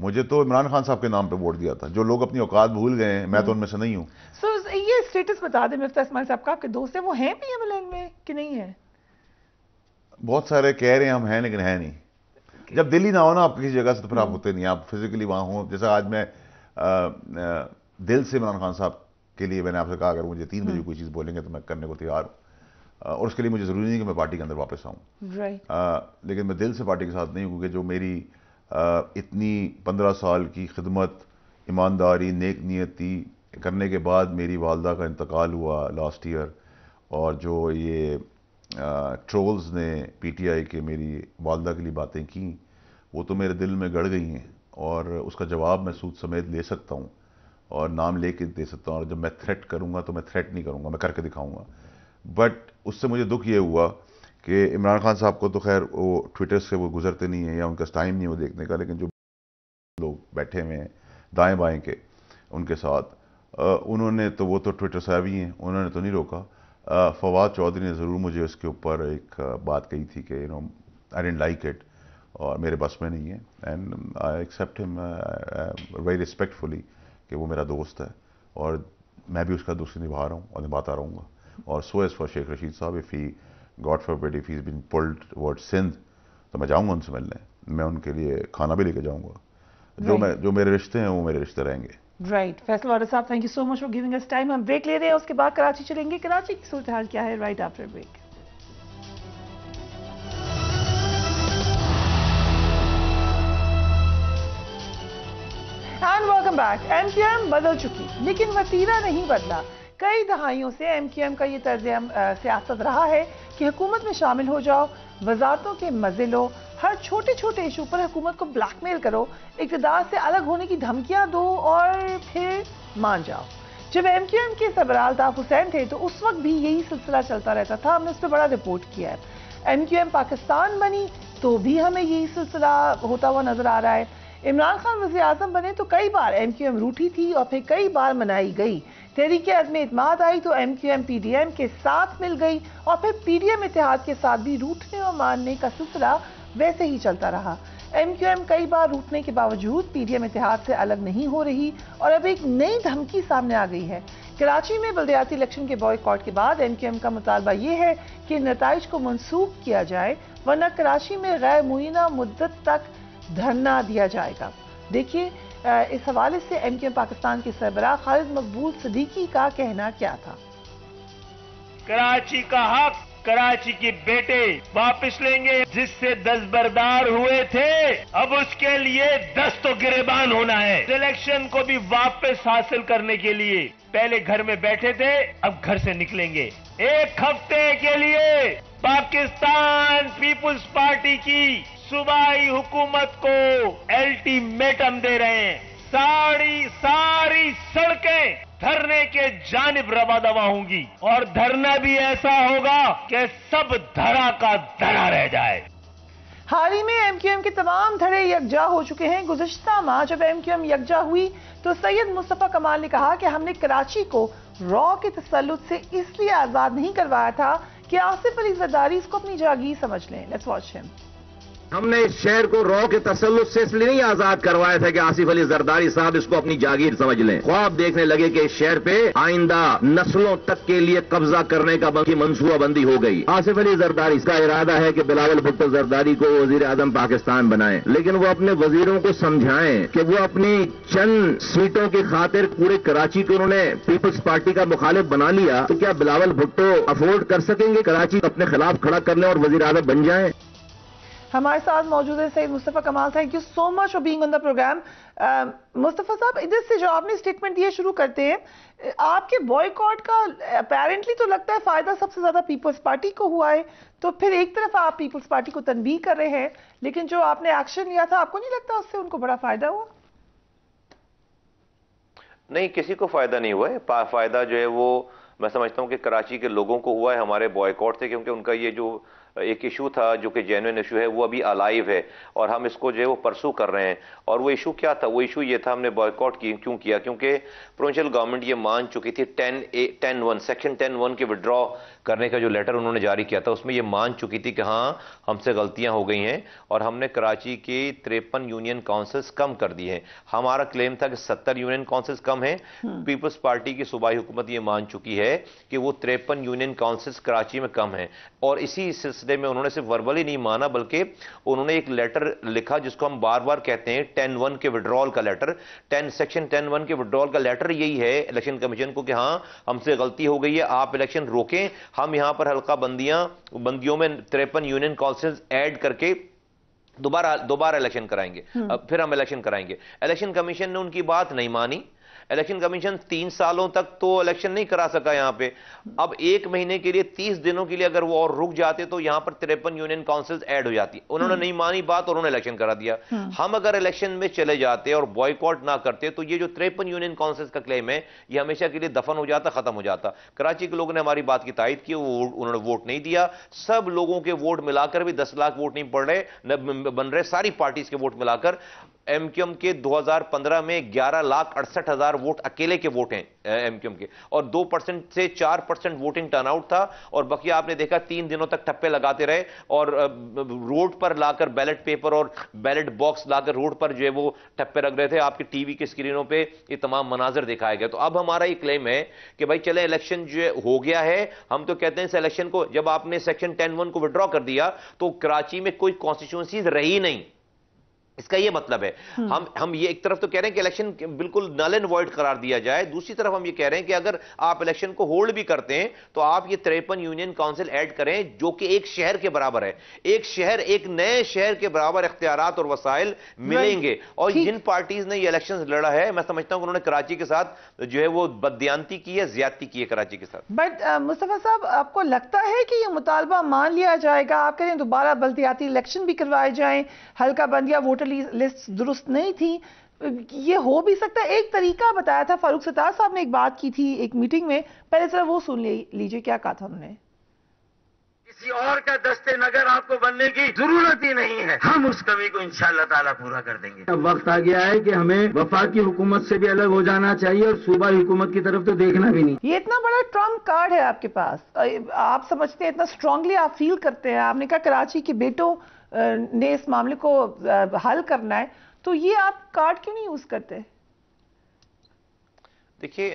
मुझे तो इमरान खान साहब के नाम पे वोट दिया था। जो लोग अपनी औकात भूल गए हैं, मैं तो उनमें से नहीं हूँ। सो ये स्टेटस बता दें मिफ्ता इस्माइल साहब का, आपके दोस्त है, वो हैं पीएमएलएन में कि नहीं है? बहुत सारे कह रहे हैं हम हैं, लेकिन है नहीं। जब दिल ही ना हो ना आप किसी जगह से, तो फिर आप होते नहीं, आप फिजिकली वहां हो। जैसा आज मैं दिल से इमरान खान साहब के लिए मैंने आपसे कहा अगर मुझे 3 बजे कोई चीज़ बोलेंगे तो मैं करने को तैयार हूँ, और उसके लिए मुझे ज़रूरी नहीं कि मैं पार्टी के अंदर वापस आऊँ। लेकिन मैं दिल से पार्टी के साथ नहीं हूँ, क्योंकि जो मेरी इतनी 15 साल की खिदमत, ईमानदारी, नेक नियती करने के बाद मेरी वालदा का इंतकाल हुआ लास्ट ईयर, और जो ये ट्रोल्स ने पीटीआई के मेरी वालदा के लिए बातें की, वो तो मेरे दिल में गड़ गई हैं, और उसका जवाब मैं सूद समेत ले सकता हूँ और नाम लेके दे सकता हूँ। और जब मैं थ्रेट करूँगा तो मैं थ्रेट नहीं करूँगा, मैं करके दिखाऊँगा। बट उससे मुझे दुख ये हुआ कि इमरान खान साहब को तो खैर वो ट्विटर से वो गुजरते नहीं है या उनका टाइम नहीं है वो देखने का, लेकिन जो लोग बैठे हुए हैं दाएँ बाएँ के उनके साथ, उन्होंने तो वो तो ट्विटर से भी हैं, उन्होंने तो नहीं रोका। फवाद चौधरी ने ज़रूर मुझे उसके ऊपर एक बात कही थी कि आई डिडंट लाइक इट और मेरे बस में नहीं है, and I accept him very respectfully कि वो मेरा दोस्त है और मैं भी उसका दोस्ती निभा रहा हूँ और निभाता रहूँगा। और so as for Sheikh Rashid साहब, if he God forbid if he is been pulled towards Sindh, तो मैं जाऊँगा उनसे मिलने, मैं उनके लिए खाना भी लेके जाऊँगा। जो मेरे रिश्ते हैं वो मेरे रिश्ते रहेंगे। राइट। फैसल वारिस साहब, thank you so much for giving us time. हम ब्रेक ले रहे हैं, उसके बाद कराची चलेंगे। कराची की सूरत हाल क्या है right after break. And welcome back. MQM बदल चुकी, लेकिन वतीरा नहीं बदला। कई दहाइयों से एमक्यूएम का ये तर्ज सियासत रहा है कि हुकूमत में शामिल हो जाओ, वजारतों के मजे लो, हर छोटे छोटे इशू पर हुकूमत को ब्लैकमेल करो, इक़्तिदार से अलग होने की धमकियां दो और फिर मान जाओ। जब एमक्यूएम के सरबराह अल्ताफ हुसैन थे तो उस वक्त भी यही सिलसिला चलता रहता था, हमने उस पर बड़ा रिपोर्ट किया है। एमक्यूएम पाकिस्तान बनी तो भी हमें यही सिलसिला होता हुआ नजर आ रहा है। इमरान खान वज़ीर आज़म बने तो कई बार एमक्यूएम रूठी थी और फिर कई बार मनाई गई। तहरीक अज़्म-ए-इत्माद आई तो एमक्यूएम पीडीएम के साथ मिल गई और फिर पीडीएम इत्तेहाद के साथ भी रूठने और मानने का सिलसिला वैसे ही चलता रहा। एमक्यूएम कई बार रूठने के बावजूद पीडीएम इत्तेहाद से अलग नहीं हो रही और अब एक नई धमकी सामने आ गई है। कराची में बल्दियाती इलेक्शन के बॉयकॉट के बाद एमक्यूएम का मुतालबा यह है कि नताइज को मनसूख किया जाए, वरना कराची में गैर मुय्यना मुद्दत तक धरना दिया जाएगा। देखिए इस हवाले से एमक्यूएम पाकिस्तान के सरबराह खालिद मकबूल सिद्दीकी का कहना क्या था। कराची का हक कराची के बेटे वापस लेंगे, जिससे दस्तबरदार हुए थे अब उसके लिए 10 तो गिरेबान होना है। इलेक्शन को भी वापस हासिल करने के लिए पहले घर में बैठे थे, अब घर से निकलेंगे। एक हफ्ते के लिए पाकिस्तान पीपुल्स पार्टी की सूबाई हुकूमत को अल्टीमेटम दे रहे हैं। सारी सड़कें धरने के जानिब रवा दवा होंगी और धरना भी ऐसा होगा कि सब धरा का धरा रह जाए। हाल ही में एमक्यूएम के तमाम धड़े यकजा हो चुके हैं। गुज़िश्ता माह जब एमक्यूएम यकजा हुई तो सैयद मुस्तफा कमाल ने कहा कि हमने कराची को रॉ के तसल्लुत से इसलिए आजाद नहीं करवाया था कि आसिफ अली जरदारी इसको अपनी जागीर समझ लें। Let's watch him. हमने इस शहर को रॉ के तसल्लुत से इसलिए नहीं आजाद करवाया था कि आसिफ अली जरदारी साहब इसको अपनी जागीर समझ लें। ख्वाब देखने लगे कि इस शहर पे आइंदा नस्लों तक के लिए कब्जा करने का बल्कि मंसूबाबंदी हो गई। आसिफ अली जरदारी का इरादा है कि बिलावल भुट्टो जरदारी को वजीर आजम पाकिस्तान बनाएं, लेकिन वो अपने वजीरों को समझाएं कि वो अपनी चंद सीटों की खातिर पूरे कराची को उन्होंने पीपल्स पार्टी का मुखालिफ बना लिया, तो क्या बिलावल भुट्टो अफोर्ड कर सकेंगे कराची अपने खिलाफ खड़ा कर लें और वजीर आजम बन जाएं? हमारे साथ मौजूद है Syed Mustafa Kamal. Thank you so much for being on the programme. Mustafa साहब, इधर से जो आपने स्टेटमेंट दिए शुरू करते हैं, आपके बॉयकॉट का अपेरेंटली तो लगता है फायदा सबसे ज्यादा पीपल्स पार्टी को हुआ है, तो फिर एक तरफ आप पीपल्स पार्टी को तनबीह कर रहे हैं, लेकिन जो आपने एक्शन लिया था आपको नहीं लगता उससे उनको बड़ा फायदा हुआ? नहीं, किसी को फायदा नहीं हुआ है। फायदा जो है वो मैं समझता हूं कि कराची के लोगों को हुआ है हमारे बॉयकॉट से, क्योंकि उनका ये जो एक इशू था जो कि जेन्युइन इशू है वो अभी अलाइव है और हम इसको जो है वो परसू कर रहे हैं। और वो इशू क्या था? वो इशू ये था, हमने बॉयकॉट क्यों किया? क्योंकि प्रोविंशियल गवर्नमेंट ये मान चुकी थी 10(1) सेक्शन 10(1) के विड्रॉ करने का जो लेटर उन्होंने जारी किया था उसमें ये मान चुकी थी कि हाँ हमसे गलतियां हो गई हैं और हमने कराची के 53 यूनियन काउंसिल्स कम कर दी हैं। हमारा क्लेम था कि 70 यूनियन काउंसिल्स कम हैं। पीपल्स पार्टी की सूबाई हुकूमत ये मान चुकी है कि वो 53 यूनियन काउंसिल्स कराची में कम हैं और इसी सिलसिले में उन्होंने सिर्फ वर्बली नहीं माना बल्कि उन्होंने एक लेटर लिखा जिसको हम बार बार कहते हैं 10(1) के विड्रॉल का लेटर। सेक्शन 10(1) के विड्रॉल का लेटर यही है इलेक्शन कमीशन को कि हाँ हमसे गलती हो गई है, आप इलेक्शन रोकें, हम यहां पर हल्का बंदियों में 53 यूनियन काउंसिल्स ऐड करके दोबारा इलेक्शन कराएंगे, फिर हम इलेक्शन कराएंगे। इलेक्शन कमीशन ने उनकी बात नहीं मानी। इलेक्शन कमीशन 3 सालों तक तो इलेक्शन नहीं करा सका यहां पे। अब 1 महीने के लिए 30 दिनों के लिए अगर वो और रुक जाते तो यहां पर 53 यूनियन काउंसिल्स ऐड हो जाती। उन्होंने नहीं मानी बात और उन्होंने इलेक्शन करा दिया। हम अगर इलेक्शन में चले जाते और बॉयकॉट ना करते तो ये जो 53 यूनियन काउंसिल्स का क्लेम है ये हमेशा के लिए दफन हो जाता, खत्म हो जाता। कराची के लोगों ने हमारी बात की तायद की, उन्होंने वोट नहीं दिया। सब लोगों के वोट मिलाकर भी 10 लाख वोट नहीं पड़ रहे बन रहे, सारी पार्टीज के वोट मिलाकर। एमक्यूएम के 2015 में 11,68,000 वोट अकेले के वोट हैं एमक्यूएम के, और 2% से 4% वोटिंग टर्नआउट था। और बकिया आपने देखा 3 दिनों तक ठप्पे लगाते रहे और रोड पर लाकर बैलेट पेपर और बैलेट बॉक्स लाकर रोड पर जो है वो ठप्पे रख रहे थे। आपके टीवी की स्क्रीनों पे ये तमाम मनाजर दिखाए गए। तो अब हमारा ये क्लेम है कि भाई चले इलेक्शन जो हो गया है, हम तो कहते हैं इस इलेक्शन को जब आपने सेक्शन 10(1) को विड्रॉ कर दिया तो कराची में कोई कॉन्स्टिट्यूंसीज रही नहीं। इसका ये मतलब है हम ये एक तरफ तो कह रहे हैं कि इलेक्शन बिल्कुल नल एंड वॉइड करार दिया जाए, दूसरी तरफ हम ये कह रहे हैं कि अगर आप इलेक्शन को होल्ड भी करते हैं तो आप ये 53 यूनियन काउंसिल ऐड करें जो कि एक शहर के बराबर है। एक शहर, एक नए शहर के बराबर इख्तियारात और वसाइल मिलेंगे। और जिन पार्टीज ने ये इलेक्शन लड़ा है मैं समझता हूं कि उन्होंने कराची के साथ जो है वो बददियानती की है, ज्यादती की है कराची के साथ। बट मुस्तफा साहब, आपको लगता है कि ये मुतालबा मान लिया जाएगा? आप कह रहे हैं दोबारा बल्दियाती इलेक्शन भी करवाए जाएं, हल्का बंदिया वोटर लिस्ट दुरुस्त नहीं थी, ये हो भी सकता है? एक तरीका बताया था फारूक सत्तार साहब ने, एक बात की थी एक मीटिंग में, पहले जरा वो सुन लीजिए क्या कहा था उन्होंने। किसी और का दस्ते नगर आपको बनने की जरूरत ही नहीं है, हम उस कमी को इंशाअल्लाह ताला पूरा कर देंगे। अब वक्त आ गया है कि हमें वफाकी हुकूमत से भी अलग हो जाना चाहिए और सूबाई हुकूमत की तरफ तो देखना भी नहीं। ये इतना बड़ा ट्रम्प कार्ड है आपके पास, आप समझते हैं, इतना स्ट्रांगली आप फील करते हैं, आपने कहा कराची के बेटों ने इस मामले को हल करना है, तो ये आप कार्ड क्यों नहीं यूज करते? देखिए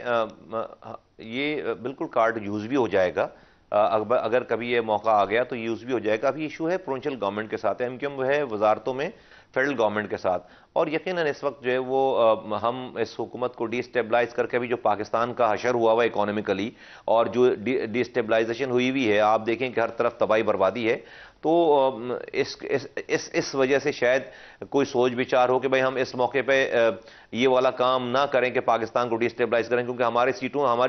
ये बिल्कुल कार्ड यूज भी हो जाएगा अगर कभी ये मौका आ गया तो यूज भी हो जाएगा। अभी इशू है प्रोविंशियल गवर्नमेंट के साथ, एमक्यूएम है वजारतों में फेडरल गवर्नमेंट के साथ, और यकीनन इस वक्त जो है वो हम इस हुकूमत को डिस्टेबलाइज करके अभी जो पाकिस्तान का हशर हुआ हुआ इकोनॉमिकली और जो डिस्टेबलाइजेशन हुई है, आप देखें कि हर तरफ तबाही बर्बादी है, तो इस वजह से शायद कोई सोच विचार हो कि भाई हम इस मौके पे ये वाला काम ना करें कि पाकिस्तान को डिस्टेबलाइज करें, क्योंकि हमारी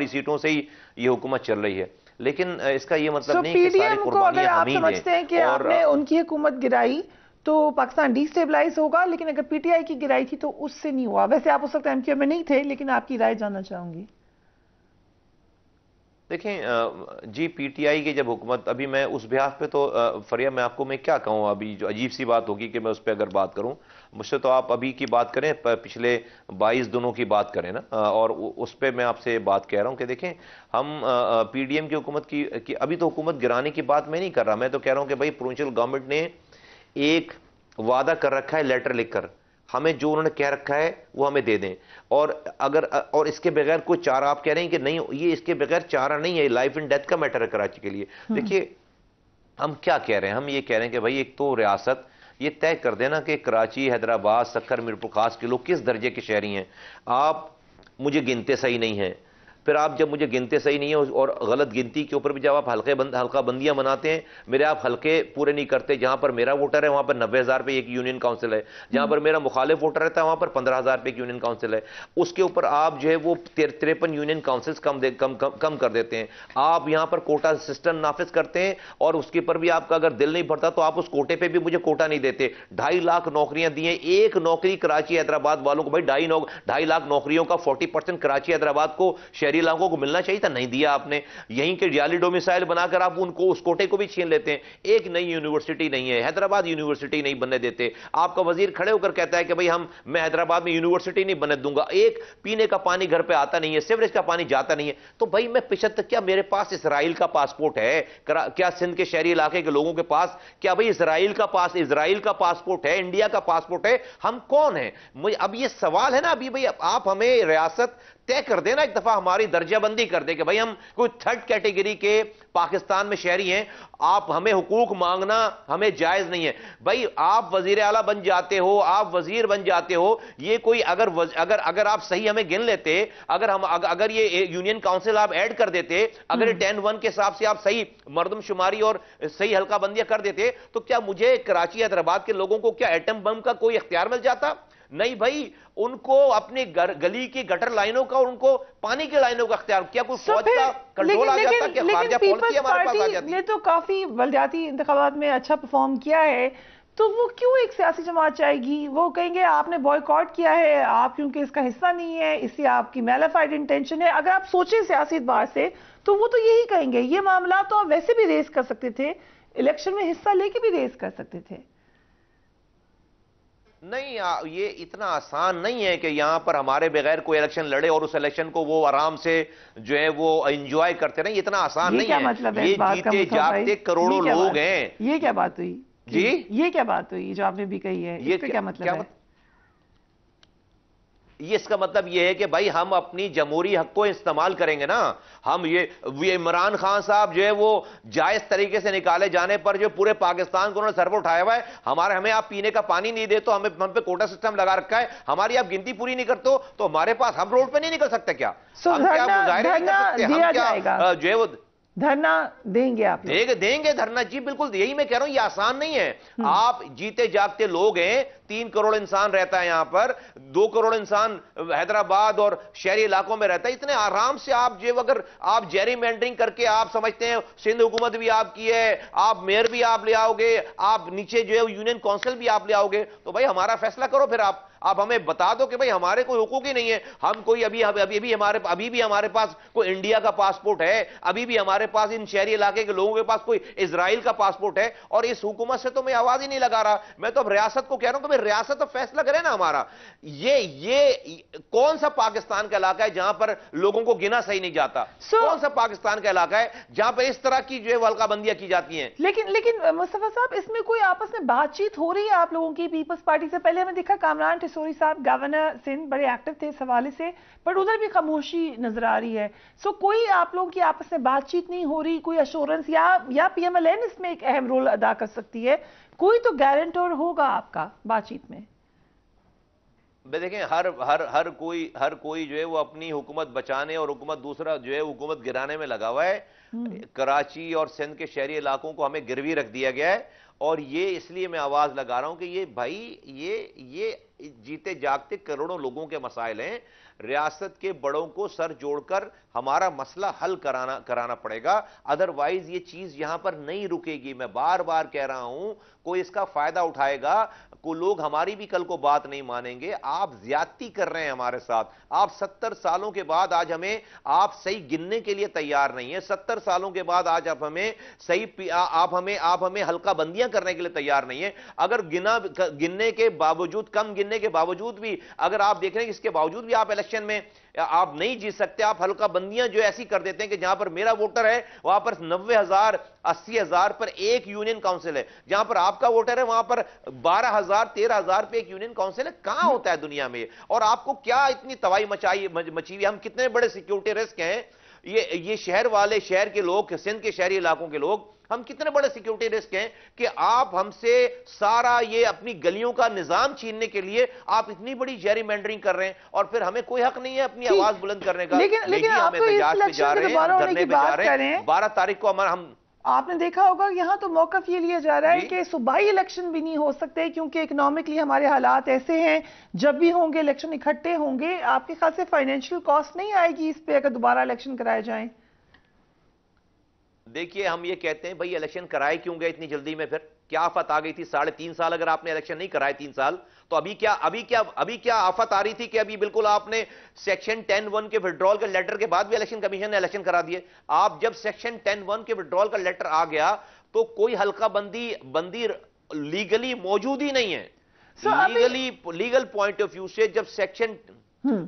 सीटों से ही ये हुकूमत चल रही है। लेकिन इसका ये मतलब नहीं कि सारी कुर्बानियां हम ही दें। समझते हैं कि आपने उनकी हुकूमत गिराई तो पाकिस्तान डिस्टेबलाइज होगा, लेकिन अगर पीटीआई की गिराई थी तो उससे नहीं हुआ। वैसे आप उस वक्त एमक्यूएम में नहीं थे, लेकिन आपकी राय जानना चाहूंगी। देखें जी, पीटीआई की जब हुकूमत, अभी मैं उस बिहाफ पे तो फरिया मैं आपको मैं क्या कहूँ, अभी जो अजीब सी बात होगी कि मैं उस पर अगर बात करूँ, मुझसे तो आप अभी की बात करें, पिछले 22 दिनों की बात करें ना, और उस पर मैं आपसे बात कह रहा हूँ कि देखें हम पीडीएम की हुकूमत की अभी तो हुकूमत गिराने की बात मैं नहीं कर रहा, मैं तो कह रहा हूँ कि भाई प्रोविंशियल गवर्नमेंट ने एक वादा कर रखा है लेटर लिखकर, हमें जो उन्होंने कह रखा है वो हमें दे दें, और अगर और इसके बगैर कोई चारा, आप कह रहे हैं कि नहीं ये इसके बगैर चारा नहीं है, लाइफ एंड डेथ का मैटर है कराची के लिए। देखिए हम क्या कह रहे हैं, हम ये कह रहे हैं कि भाई एक तो रियासत ये तय कर देना कि कराची, हैदराबाद, सक्खर, मीरपुर खास के लोग किस दर्जे के शहरी हैं। आप मुझे गिनते सही नहीं हैं, फिर आप जब मुझे गिनते सही नहीं है और गलत गिनती के ऊपर भी जब आप हल्का बंदियां बनाते हैं, मेरे आप हल्के पूरे नहीं करते, जहां पर मेरा वोटर है वहां पर 90,000 रुपये एक यूनियन काउंसिल है, जहां पर मेरा मुखालिफ वोटर रहता है वहां पर 15,000 रुपये एक यूनियन काउंसिल है, उसके ऊपर आप जो है वो 53 यूनियन काउंसिल्स कम कर देते हैं। आप यहां पर कोटा सिस्टम नाफिज करते हैं और उसके ऊपर भी आपका अगर दिल नहीं भरता तो आप उस कोटे पर भी मुझे कोटा नहीं देते। 2.5 लाख नौकरियां दी हैं, एक नौकरी कराची हैदराबाद वालों को, भाई 2.5 लाख नौकरियों का 40% कराची हैदराबाद को, शहरी इलाकों को मिलना चाहिए था, नहीं दिया आपने। यहीं के रियाली डोमिसाइल बनाकर आप उनको उस कोटे को भी छीन लेते हैं। एक नई यूनिवर्सिटी नहीं है, हैदराबाद यूनिवर्सिटी नहीं बनने देते। आपका वजीर खड़े होकर कहता है कि भाई मैं हैदराबाद में यूनिवर्सिटी नहीं बनने दूंगा, एक पीने का पानी घर पे आता नहीं है, सीवरेज का पानी जाता नहीं है। तो भाई मैं 75, क्या मेरे पास इसराइल का पासपोर्ट है? क्या सिंध के शहरी इलाके के लोगों के पास क्या भाई इसराइल का पासपोर्ट है, इंडिया का पासपोर्ट है? हम कौन है? मुझे अब ये सवाल है ना, अभी भाई आप हमें रियासत तय कर देना, एक दफा हमारी दर्जाबंदी कर दे कि भाई हम कोई थर्ड कैटेगरी के पाकिस्तान में शहरी हैं, आप हमें हुकूक मांगना हमें जायज नहीं है। भाई आप वजीर आला बन जाते हो, आप वजीर बन जाते हो, ये कोई अगर आप सही हमें गिन लेते, अगर ये यूनियन काउंसिल आप ऐड कर देते, अगर 10-1 के हिसाब से आप सही मर्दमशुमारी और सही हल्का बंदियां कर देते, तो क्या मुझे कराची हैदराबाद के लोगों को क्या एटम बम का कोई इख्तियार मिल जाता? नहीं भाई, उनको अपनी गली की गटर लाइनों का और उनको पानी की लाइनों का इख्तियार, क्या कोई फौज का कंट्रोल आ जाता? क्या खारजा पॉलिसी हमारे पास आ जाती? ने तो काफी बलदियाती इंतखाबात में अच्छा परफॉर्म किया है, तो वो क्यों एक सियासी जमात चाहेगी? वो कहेंगे आपने बॉयकॉट किया है, आप क्योंकि इसका हिस्सा नहीं है, इससे आपकी मैलिफाइड इंटेंशन है। अगर आप सोचें सियासी एतबार से तो वो तो यही कहेंगे। ये मामला तो आप वैसे भी रेस कर सकते थे, इलेक्शन में हिस्सा लेके भी रेस कर सकते थे। नहीं, ये इतना आसान नहीं है कि यहां पर हमारे बगैर कोई इलेक्शन लड़े और उस इलेक्शन को वो आराम से जो है वो एंजॉय करते रहे। इतना आसान नहीं है। मतलब ये जीते जागते करोड़ों लोग हैं। ये क्या बात हुई जी? ये क्या बात हुई जो आपने भी कही है? इसका क्या मतलब है? ये इसका मतलब ये है कि भाई हम अपनी जमहूरी हक को इस्तेमाल करेंगे ना। हम ये इमरान खान साहब जो है वो जायज तरीके से निकाले जाने पर जो पूरे पाकिस्तान को उन्होंने सर पर उठाया हुआ है, हमें आप पीने का पानी नहीं दे तो हम पे कोटा सिस्टम लगा रखा है, हमारी आप गिनती पूरी नहीं करते तो हमारे पास हम रोड पे नहीं निकल सकते क्या? हम क्या मुजाहरे नहीं कर सकते? हम क्या जो है वो धरना देंगे? आप देंगे धरना जी, बिल्कुल। यही मैं कह रहा हूं, ये आसान नहीं है। आप जीते जागते लोग हैं, 3 करोड़ इंसान रहता है यहां पर, 2 करोड़ इंसान हैदराबाद और शहरी इलाकों में रहता है। इतने आराम से आप जो अगर आप जेरीमैंडरिंग करके आप समझते हैं सिंध हुकूमत भी आपकी है, आप मेयर भी आप ले आओगे, आप नीचे जो है यूनियन काउंसिल भी आप ले आओगे, तो भाई हमारा फैसला करो। फिर आप हमें बता दो कि भाई हमारे कोई हुकूक ही नहीं है। हम कोई अभी भी हमारे पास कोई इंडिया का पासपोर्ट है, अभी भी हमारे पास इन शहरी इलाके के लोगों के पास कोई इजराइल का पासपोर्ट है, और इस हुकूमत से तो मैं आवाज ही नहीं लगा रहा। मैं तो अब रियासत को कह रहा हूं कि भाई रियासत तो फैसला करे ना हमारा। ये कौन सा पाकिस्तान का इलाका है जहां पर लोगों को गिना सही नहीं जाता? कौन सा पाकिस्तान का इलाका है जहां पर इस तरह की जो है हल्काबंदियां की जाती हैं? लेकिन मुस्तफा साहब, इसमें कोई आपस में बातचीत हो रही है आप लोगों की पीपल्स पार्टी से? पहले हमें देखा कामरान टिसोरी साहब गवर्नर सिंध बड़े एक्टिव थे इस हवाले से, पर उधर भी खामोशी नजर आ रही है। सो कोई आप लोगों की आपस में बातचीत नहीं हो रही? कोई अश्योरेंस या पीएमएलएन इसमें एक अहम रोल अदा कर सकती है? कोई तो गारंटर होगा आपका बातचीत में? देखें, हर कोई जो है वो अपनी हुकूमत बचाने और हुकूमत दूसरा जो है हुकूमत गिराने में लगा हुआ है। कराची और सिंध के शहरी इलाकों को हमें गिरवी रख दिया गया है और ये इसलिए मैं आवाज लगा रहा हूं कि ये भाई ये जीते जागते करोड़ों लोगों के मसाइल हैं। रियासत के बड़ों को सर जोड़कर हमारा मसला हल कराना पड़ेगा, अदरवाइज ये चीज यहां पर नहीं रुकेगी। मैं बार बार कह रहा हूं, कोई इसका फायदा उठाएगा, कोई लोग हमारी भी कल को बात नहीं मानेंगे। आप ज्यादती कर रहे हैं हमारे साथ। आप 70 सालों के बाद आज हमें आप सही गिनने के लिए तैयार नहीं है। 70 सालों के बाद आज आप हमें सही आप हमें हल्का बंदियां करने के लिए तैयार नहीं है। अगर गिनने के बावजूद, कम गिनने के बावजूद भी अगर आप देख रहे हैं इसके बावजूद भी आप इलेक्शन में आप नहीं जीत सकते, आप हल्का बंदियां जो ऐसी कर देते हैं कि जहां पर मेरा वोटर है वहां पर 90,000 80,000 पर एक यूनियन काउंसिल है, जहां पर आपका वोटर है वहां पर 12,000 13,000 पे एक यूनियन काउंसिल है। कहां होता है दुनिया में? और आपको क्या इतनी तबाही मची हुई? हम कितने बड़े सिक्योरिटी रिस्क हैं ये शहर के लोग, सिंध के शहरी इलाकों के लोग, हम कितने बड़े सिक्योरिटी रिस्क हैं कि आप हमसे सारा ये अपनी गलियों का निजाम छीनने के लिए आप इतनी बड़ी जेरीमैंडरिंग कर रहे हैं और फिर हमें कोई हक नहीं है अपनी आवाज बुलंद करने का। लेकिन आप तो इस इलेक्शन के दोबारा होने की बात कर रहे हैं। 12 तारीख को हम आपने देखा होगा यहां तो मौकफ ये लिया जा रहा है कि सूबाई इलेक्शन भी नहीं हो सकते क्योंकि इकोनॉमिकली हमारे हालात ऐसे हैं, जब भी होंगे इलेक्शन इकट्ठे होंगे। आपके ख्याल से फाइनेंशियल कॉस्ट नहीं आएगी इस पे अगर दोबारा इलेक्शन कराए जाएं? देखिए, हम ये कहते हैं भाई इलेक्शन कराए क्यों गए इतनी जल्दी में? फिर क्या आफत आ गई थी? 3.5 साल अगर आपने इलेक्शन नहीं कराए 3 साल, तो अभी क्या आफत आ रही थी कि अभी बिल्कुल आपने सेक्शन 10(1) के विड्रॉल के लेटर के बाद भी इलेक्शन कमीशन ने इलेक्शन करा दिए। आप जब सेक्शन 10(1) के विड्रॉल का लेटर आ गया तो कोई हल्का बंदी लीगली मौजूद ही नहीं है। लीगल पॉइंट ऑफ व्यू से जब सेक्शन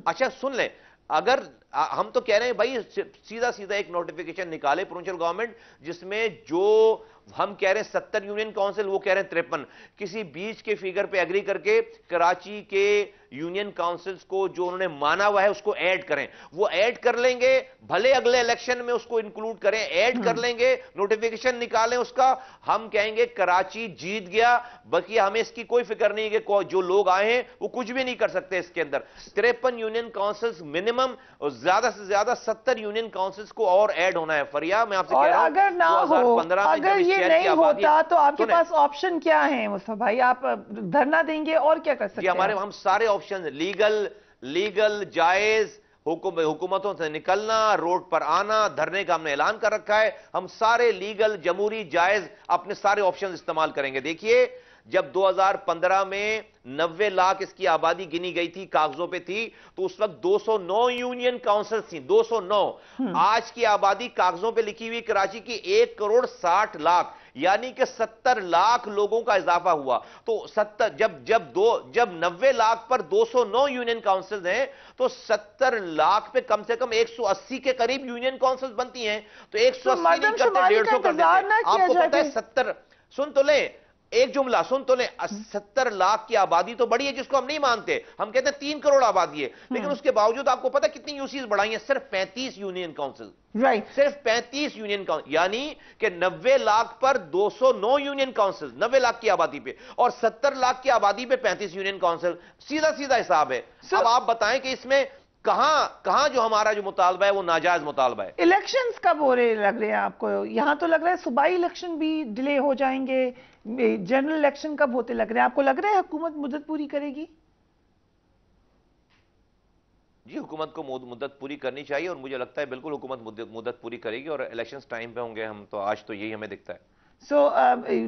अच्छा सुन लें, अगर हम तो कह रहे हैं भाई सीधा एक नोटिफिकेशन निकाले प्रोविंशियल गवर्नमेंट जिसमें जो हम कह रहे हैं 70 यूनियन काउंसिल, वो कह रहे हैं 53, किसी बीच के फिगर पे एग्री करके कराची के यूनियन काउंसिल्स को जो उन्होंने माना हुआ है उसको ऐड करें। वो ऐड कर लेंगे, भले अगले इलेक्शन में उसको इंक्लूड करें, ऐड कर लेंगे, नोटिफिकेशन निकालें उसका। हम कहेंगे कराची जीत गया, बाकी हमें इसकी कोई फिक्र नहीं है कि जो लोग आए हैं वो कुछ भी नहीं कर सकते इसके अंदर। 53 यूनियन काउंसिल्स मिनिमम, ज्यादा से ज्यादा 70 यूनियन काउंसिल्स को और ऐड होना है। फरिया, मैं आपसे कह रहा हूं, अगर ना हो, अगर ये नहीं होता तो आपके पास ऑप्शन क्या है मुस्तफा भाई? आप धरना देंगे और क्या कर सकते हैं? हम सारे ऑप्शन लीगल जायज, हुकूमतों से निकलना, रोड पर आना, धरने का हमने ऐलान कर रखा है। हम सारे लीगल, जमहूरी, जायज अपने सारे ऑप्शन इस्तेमाल करेंगे। देखिए, जब 2015 में 90 लाख इसकी आबादी गिनी गई थी, कागजों पे थी, तो उस वक्त 209 यूनियन काउंसिल थी, 209। आज की आबादी कागजों पे लिखी हुई कराची की 1,60,00,000, यानी कि 70 लाख लोगों का इजाफा हुआ। तो 70 जब 90 लाख पर 209 यूनियन काउंसिल हैं, तो 70 लाख पे कम से कम 180 के करीब यूनियन काउंसिल बनती हैं। तो 180 नहीं करते, 150 कर देते। आपको पता है 70, सुन तो ले एक जुमला, सुन तो ले, 70 लाख की आबादी तो बड़ी है जिसको हम नहीं मानते। हम कहते हैं 3 करोड़ आबादी है, लेकिन उसके बावजूद आपको पता है कितनी यूसीज बढ़ाई है? सिर्फ 35 यूनियन काउंसिल, राइट, सिर्फ 35 यूनियन काउंसिल, यानी कि 90 लाख पर 209 यूनियन काउंसिल, 90 लाख की आबादी पे, और 70 लाख की आबादी पे 35 यूनियन काउंसिल। सीधा हिसाब है। अब आप बताएं कि इसमें कहां जो हमारा जो मुतालबा है वो नाजायज मुतालबा है। इलेक्शंस कब हो रहे लग रहे हैं आपको? यहां तो लग रहा है सूबाई इलेक्शन भी डिले हो जाएंगे, जनरल इलेक्शन कब होते लग रहे हैं आपको? लग रहा है हुकूमत मुद्दत पूरी करेगी? जी, हुकूमत को मुद्दत पूरी करनी चाहिए और मुझे लगता है बिल्कुल हुकूमत मुद्दत पूरी करेगी और इलेक्शंस टाइम पे होंगे। हम तो आज तो यही हमें दिखता है।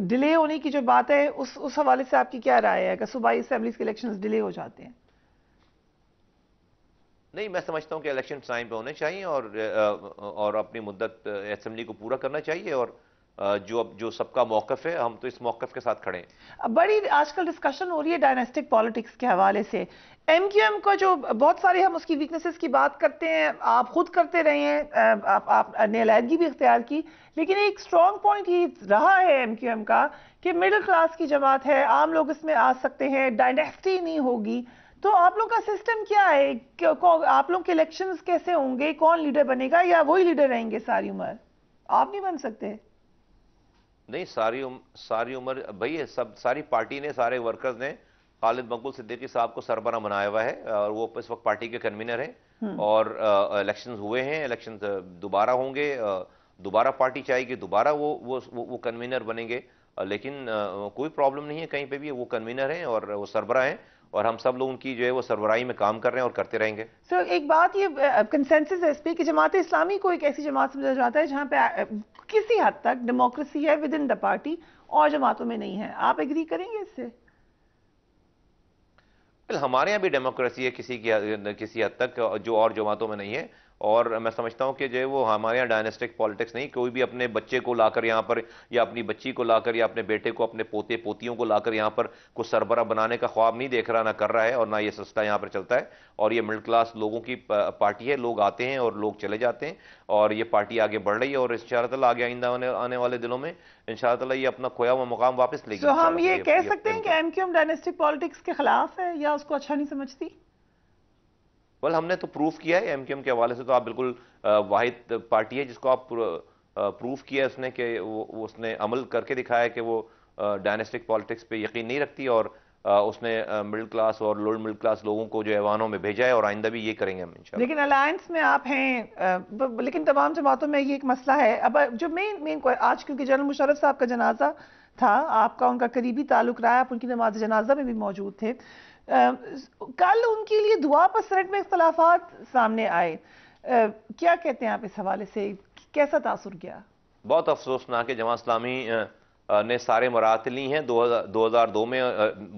डिले होने की जो बात है उस हवाले से आपकी क्या राय है कि सूबाई असेंबलीज के इलेक्शंस डिले हो जाते हैं? नहीं, मैं समझता हूं कि इलेक्शन टाइम पे होने चाहिए और अपनी मुद्दत असेंबली को पूरा करना चाहिए। और जो सबका मौकफ है, हम तो इस मौकफ के साथ खड़े हैं। बड़ी आजकल डिस्कशन हो रही है डायनेस्टिक पॉलिटिक्स के हवाले से। एमक्यूएम को जो बहुत सारे हम उसकी वीकनेसेस की बात करते हैं, आप खुद करते रहे हैं, आपने अलहदगी भी इख्तियार की, लेकिन एक स्ट्रॉन्ग पॉइंट ये रहा है एमक्यूएम का कि मिडिल क्लास की जमात है, आम लोग इसमें आ सकते हैं, डायनेस्टी नहीं होगी। तो आप लोग का सिस्टम क्या है? आप लोग के इलेक्शंस कैसे होंगे? कौन लीडर बनेगा, या वही लीडर रहेंगे सारी उम्र? आप नहीं बन सकते। नहीं, सारी उम्र भाई, सारी पार्टी ने, सारे वर्कर्स ने खालिद मकबूल सिद्दीकी साहब को सरबराह बनाया हुआ है और वो इस वक्त पार्टी के कन्वीनर हैं। और इलेक्शंस हुए हैं, इलेक्शंस दोबारा होंगे, दोबारा पार्टी चाहेगी, दोबारा वो कन्वीनर बनेंगे। लेकिन कोई प्रॉब्लम नहीं है कहीं पे भी, वो कन्वीनर हैं और वो सरबराह हैं और हम सब लोग उनकी जो है वो सरबराही में काम कर रहे हैं और करते रहेंगे। सर एक बात ये कंसेंसस है इस पे कि जमात इस्लामी को एक ऐसी जमात समझा जाता है जहां पे किसी हद तक डेमोक्रेसी है विद इन द पार्टी और जमातों में नहीं है, आप एग्री करेंगे इससे? हमारे यहाँ भी डेमोक्रेसी है किसी हद तक, जो और जमातों में नहीं है। और मैं समझता हूँ कि जो है वो हमारे यहाँ डायनेस्टिक पॉलिटिक्स नहीं, कोई भी अपने बच्चे को लाकर यहाँ पर या अपनी बच्ची को लाकर या अपने बेटे को, अपने पोते पोतियों को लाकर यहाँ पर कुछ सरबरा बनाने का ख्वाब नहीं देख रहा, ना कर रहा है और ना ये सिलसिला यहाँ पर चलता है। और ये मिडिल क्लास लोगों की पार्टी है, लोग आते हैं और लोग चले जाते हैं और ये पार्टी आगे बढ़ रही है और इंशाअल्लाह आगे आइंदा आने वाले दिनों में इंशाअल्लाह ये अपना खोया हुआ मुकाम वापस लेगी। तो हम ये कह सकते हैं कि एमक्यूएम डायनेस्टिक पॉलिटिक्स के खिलाफ है या उसको अच्छा नहीं समझती? वेल हमने तो प्रूफ किया है एमक्यूएम के हवाले से, तो आप बिल्कुल वाहिद पार्टी है जिसको आप प्रूफ किया है उसने कि उसने अमल करके दिखाया है कि वो डायनेस्टिक पॉलिटिक्स पे यकीन नहीं रखती और उसने मिडिल क्लास और लोअर मिडिल क्लास लोगों को जो ऐवानों में भेजा है और आइंदा भी ये करेंगे हम इंशाल्लाह। लेकिन अलायंस में आप हैं, लेकिन तमाम जमातों में ये एक मसला है। अब जो मेन आज क्योंकि जनरल मुशर्रफ साहब का जनाजा था, आपका उनका करीबी ताल्लुक रहा है, आप उनकी नमाज जनाजा में भी मौजूद थे। कल उनके लिए दुआ पर सेनेट में इख्तलाफात सामने आए, क्या कहते हैं आप इस हवाले से, कैसा तासुर गया? बहुत अफसोसनाक है, जमात इस्लामी ने सारे मराहल ली हैं। 2002 में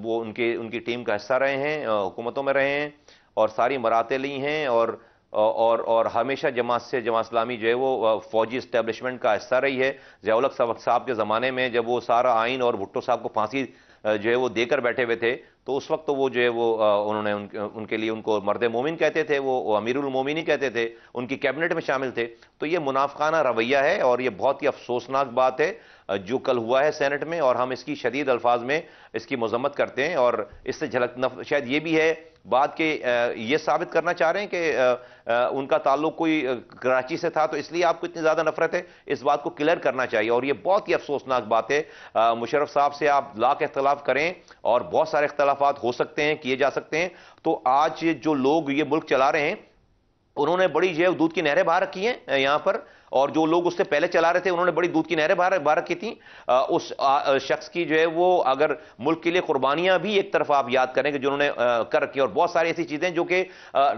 वो उनकी टीम का हिस्सा रहे हैं, हुकूमतों में रहे हैं और सारी मराहल ली हैं और हमेशा जमात इस्लामी जो है वो फौजी इस्टेब्लिशमेंट का हिस्सा रही है। ज़िया-उल हक साहब के ज़माने में जब वो सारा आइन और भुट्टो साहब को फांसी जो है वो देकर बैठे हुए थे, तो उस वक्त तो वो जो है वो उन्होंने उनके लिए उनको मर्द मोमिन कहते थे, वो अमीरुल मोमिन ही कहते थे, उनकी कैबिनेट में शामिल थे। तो ये मुनाफिकाना रवैया है और ये बहुत ही अफसोसनाक बात है जो कल हुआ है सेनेट में और हम इसकी शदीद अल्फाज में इसकी मजम्मत करते हैं। और इससे शायद ये भी है बात के ये साबित करना चाह रहे हैं कि उनका ताल्लुक कोई कराची से था तो इसलिए आपको इतनी ज्यादा नफरत है, इस बात को क्लियर करना चाहिए। और ये बहुत ही अफसोसनाक बात है। मुशर्रफ साहब से आप लाख इख्तलाफ करें और बहुत सारे इख्तलाफात हो सकते हैं, किए जा सकते हैं, तो आज जो लोग ये मुल्क चला रहे हैं उन्होंने बड़ी जो है दूध की नहरें बाहर रखी हैं यहाँ पर, और जो लोग उससे पहले चला रहे थे उन्होंने बड़ी दूध की नहरें बाहर रखी थी। उस शख्स की जो है वो अगर मुल्क के लिए कुर्बानियां भी एक तरफ आप याद करें कि जो उन्होंने कर रखी है, और बहुत सारी ऐसी चीजें जो कि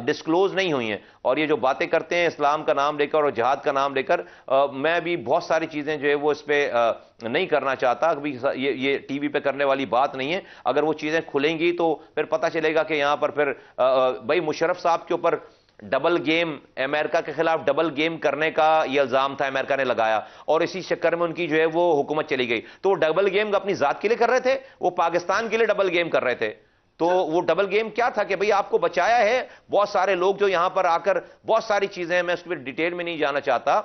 डिस्क्लोज नहीं हुई हैं। और ये जो बातें करते हैं इस्लाम का नाम लेकर और जहाद का नाम लेकर, मैं भी बहुत सारी चीजें जो है वो इस पर नहीं करना चाहता। अभी ये टीवी पे करने वाली बात नहीं है। अगर वो चीजें खुलेंगी तो फिर पता चलेगा कि यहां पर फिर भाई मुशर्रफ साहब के ऊपर डबल गेम, अमेरिका के खिलाफ डबल गेम करने का यह इल्जाम था, अमेरिका ने लगाया और इसी चक्कर में उनकी जो है वो हुकूमत चली गई। तो वो डबल गेम अपनी जात के लिए कर रहे थे, वो पाकिस्तान के लिए डबल गेम कर रहे थे। तो वो डबल गेम क्या था कि भाई आपको बचाया है बहुत सारे लोग जो यहां पर आकर बहुत सारी चीजें, मैं उस पर डिटेल में नहीं जाना चाहता।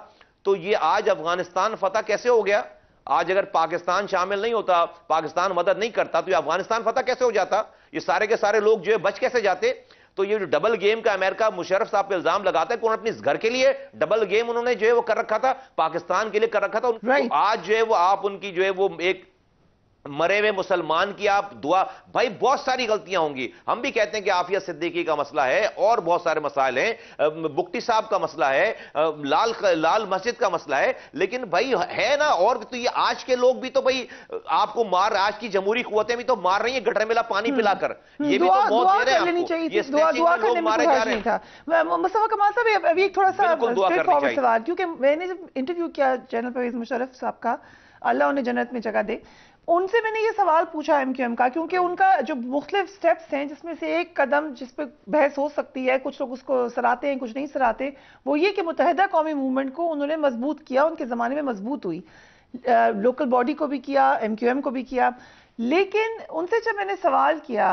तो ये आज अफगानिस्तान फतह कैसे हो गया? आज अगर पाकिस्तान शामिल नहीं होता, पाकिस्तान मदद नहीं करता, तो ये अफगानिस्तान फतह कैसे हो जाता? ये सारे के सारे लोग जो है बच कैसे जाते? तो ये जो डबल गेम का अमेरिका मुशर्रफ साहब पे इल्जाम लगाता है कि उन्होंने अपने घर के लिए डबल गेम उन्होंने जो है वो कर रखा था, पाकिस्तान के लिए कर रखा था। तो आज जो है वो आप उनकी जो है वो एक मरे हुए मुसलमान की आप दुआ, भाई बहुत सारी गलतियां होंगी। हम भी कहते हैं कि आफिया सिद्दीकी का मसला है और बहुत सारे मसाइल हैं, बुक्टी साहब का मसला है, लाल मस्जिद का मसला है, लेकिन भाई है ना। और तो ये आज के लोग भी तो भाई आपको आज की जमहूरी कुव्वतें भी तो मार रही है गटर मेला पानी पिलाकर, ये भी तो मौत दे रहे हैं आपको। लोग मारे जा रहे हैं। मुस्तफा कमाल साहब अभी एक थोड़ा सा सवाल, क्योंकि मैंने जब इंटरव्यू किया जनरल परवेज मुशर्रफ साहब का, अल्लाह उन्हें जन्नत में जगह दे, उनसे मैंने ये सवाल पूछा एमक्यूएम का, क्योंकि उनका जो मुख्तलिफ स्टेप्स हैं जिसमें से एक कदम जिस पे बहस हो सकती है, कुछ लोग उसको सराहते हैं कुछ नहीं सराहते, वो ये कि मुत्तहिदा कौमी मूवमेंट को उन्होंने मजबूत किया, उनके ज़माने में मजबूत हुई, लोकल बॉडी को भी किया, एमक्यूएम को भी किया। लेकिन उनसे जब मैंने सवाल किया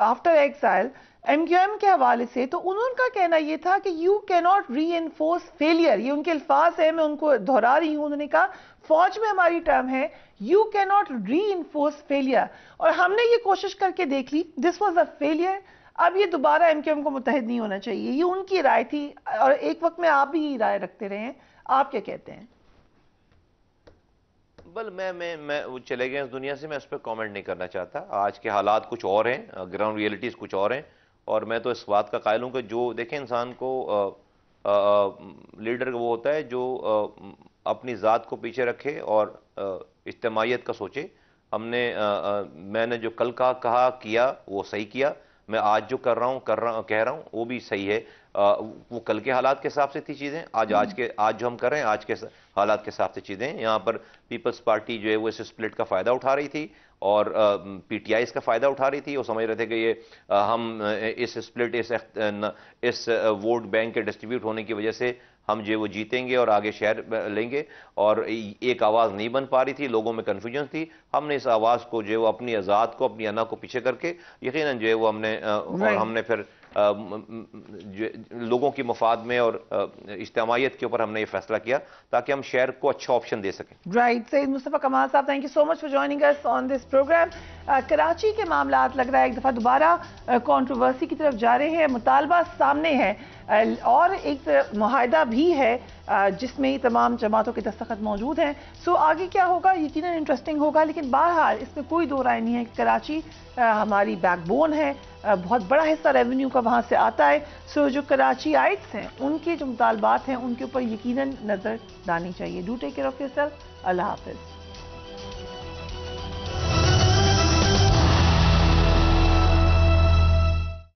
आफ्टर एग्जाइल एमक्यूएम के हवाले से, तो उनका कहना यह था कि यू कैन नॉट री एनफोर्स फेलियर, ये उनके अल्फाज है, मैं उनको दोहरा रही हूं। उन्होंने कहा फौज में हमारी टर्म है यू कैन नॉट री एनफोर्स फेलियर, और हमने ये कोशिश करके देख ली, दिस वॉज अ फेलियर। अब ये दोबारा एमक्यूएम को मुत्तहिद नहीं होना चाहिए, ये उनकी राय थी और एक वक्त में आप भी राय रखते रहे हैं, आप क्या कहते हैं? बल मैं वो चले गए इस दुनिया से, मैं उस पर कमेंट नहीं करना चाहता। आज के हालात कुछ और हैं, ग्राउंड रियलिटीज कुछ और हैं, और मैं तो इस बात का कायल हूं कि जो देखें इंसान को लीडर वो होता है जो अपनी ज़ात को पीछे रखे और इज्तिमाइयत का सोचे। हमने मैंने जो कल का कहा किया वो सही किया, मैं आज जो कह रहा हूँ वो भी सही है। वो कल के हालात के हिसाब से थी चीज़ें, आज जो हम कर रहे हैं आज के हालात के हिसाब से चीज़ें। यहाँ पर पीपल्स पार्टी जो है वो इस स्प्लिट का फ़ायदा उठा रही थी और पीटीआई इसका फ़ायदा उठा रही थी। वो समझ रहे थे कि ये हम इस स्प्लिट इस वोट बैंक के डिस्ट्रीब्यूट होने की वजह से हम जो वो जीतेंगे और आगे शहर लेंगे, और एक आवाज़ नहीं बन पा रही थी, लोगों में कन्फ्यूजन थी। हमने इस आवाज़ को जो है वो अपनी आज़ाद को, अपनी अना को पीछे करके यकीनन जो है वो हमने और हमने फिर लोगों की मफाद में और इज्तिमाइयत के ऊपर हमने ये फैसला किया ताकि हम शहर को अच्छा ऑप्शन दे सकें। Right, Saeed Mustafa Kamal sahab, thank you so much for joining us on this program. Karachi के मामलात लग रहा है एक दफ़ा दोबारा कंट्रोवर्सी की तरफ जा रहे हैं, मुतालबा सामने है और एक मुआहदा भी है जिसमें तमाम जमातों के दस्तखत मौजूद हैं। सो आगे क्या होगा यकीनन इंटरेस्टिंग होगा, लेकिन बहरहाल इसमें कोई दो राय नहीं है कि कराची हमारी बैकबोन है, बहुत बड़ा हिस्सा रेवेन्यू का वहाँ से आता है। सो जो कराची आइट्स हैं उनके जो मुतालबात हैं उनके ऊपर यकीनन नज़र डालनी चाहिए। Do take care of yourself. अल्लाह हाफिज़।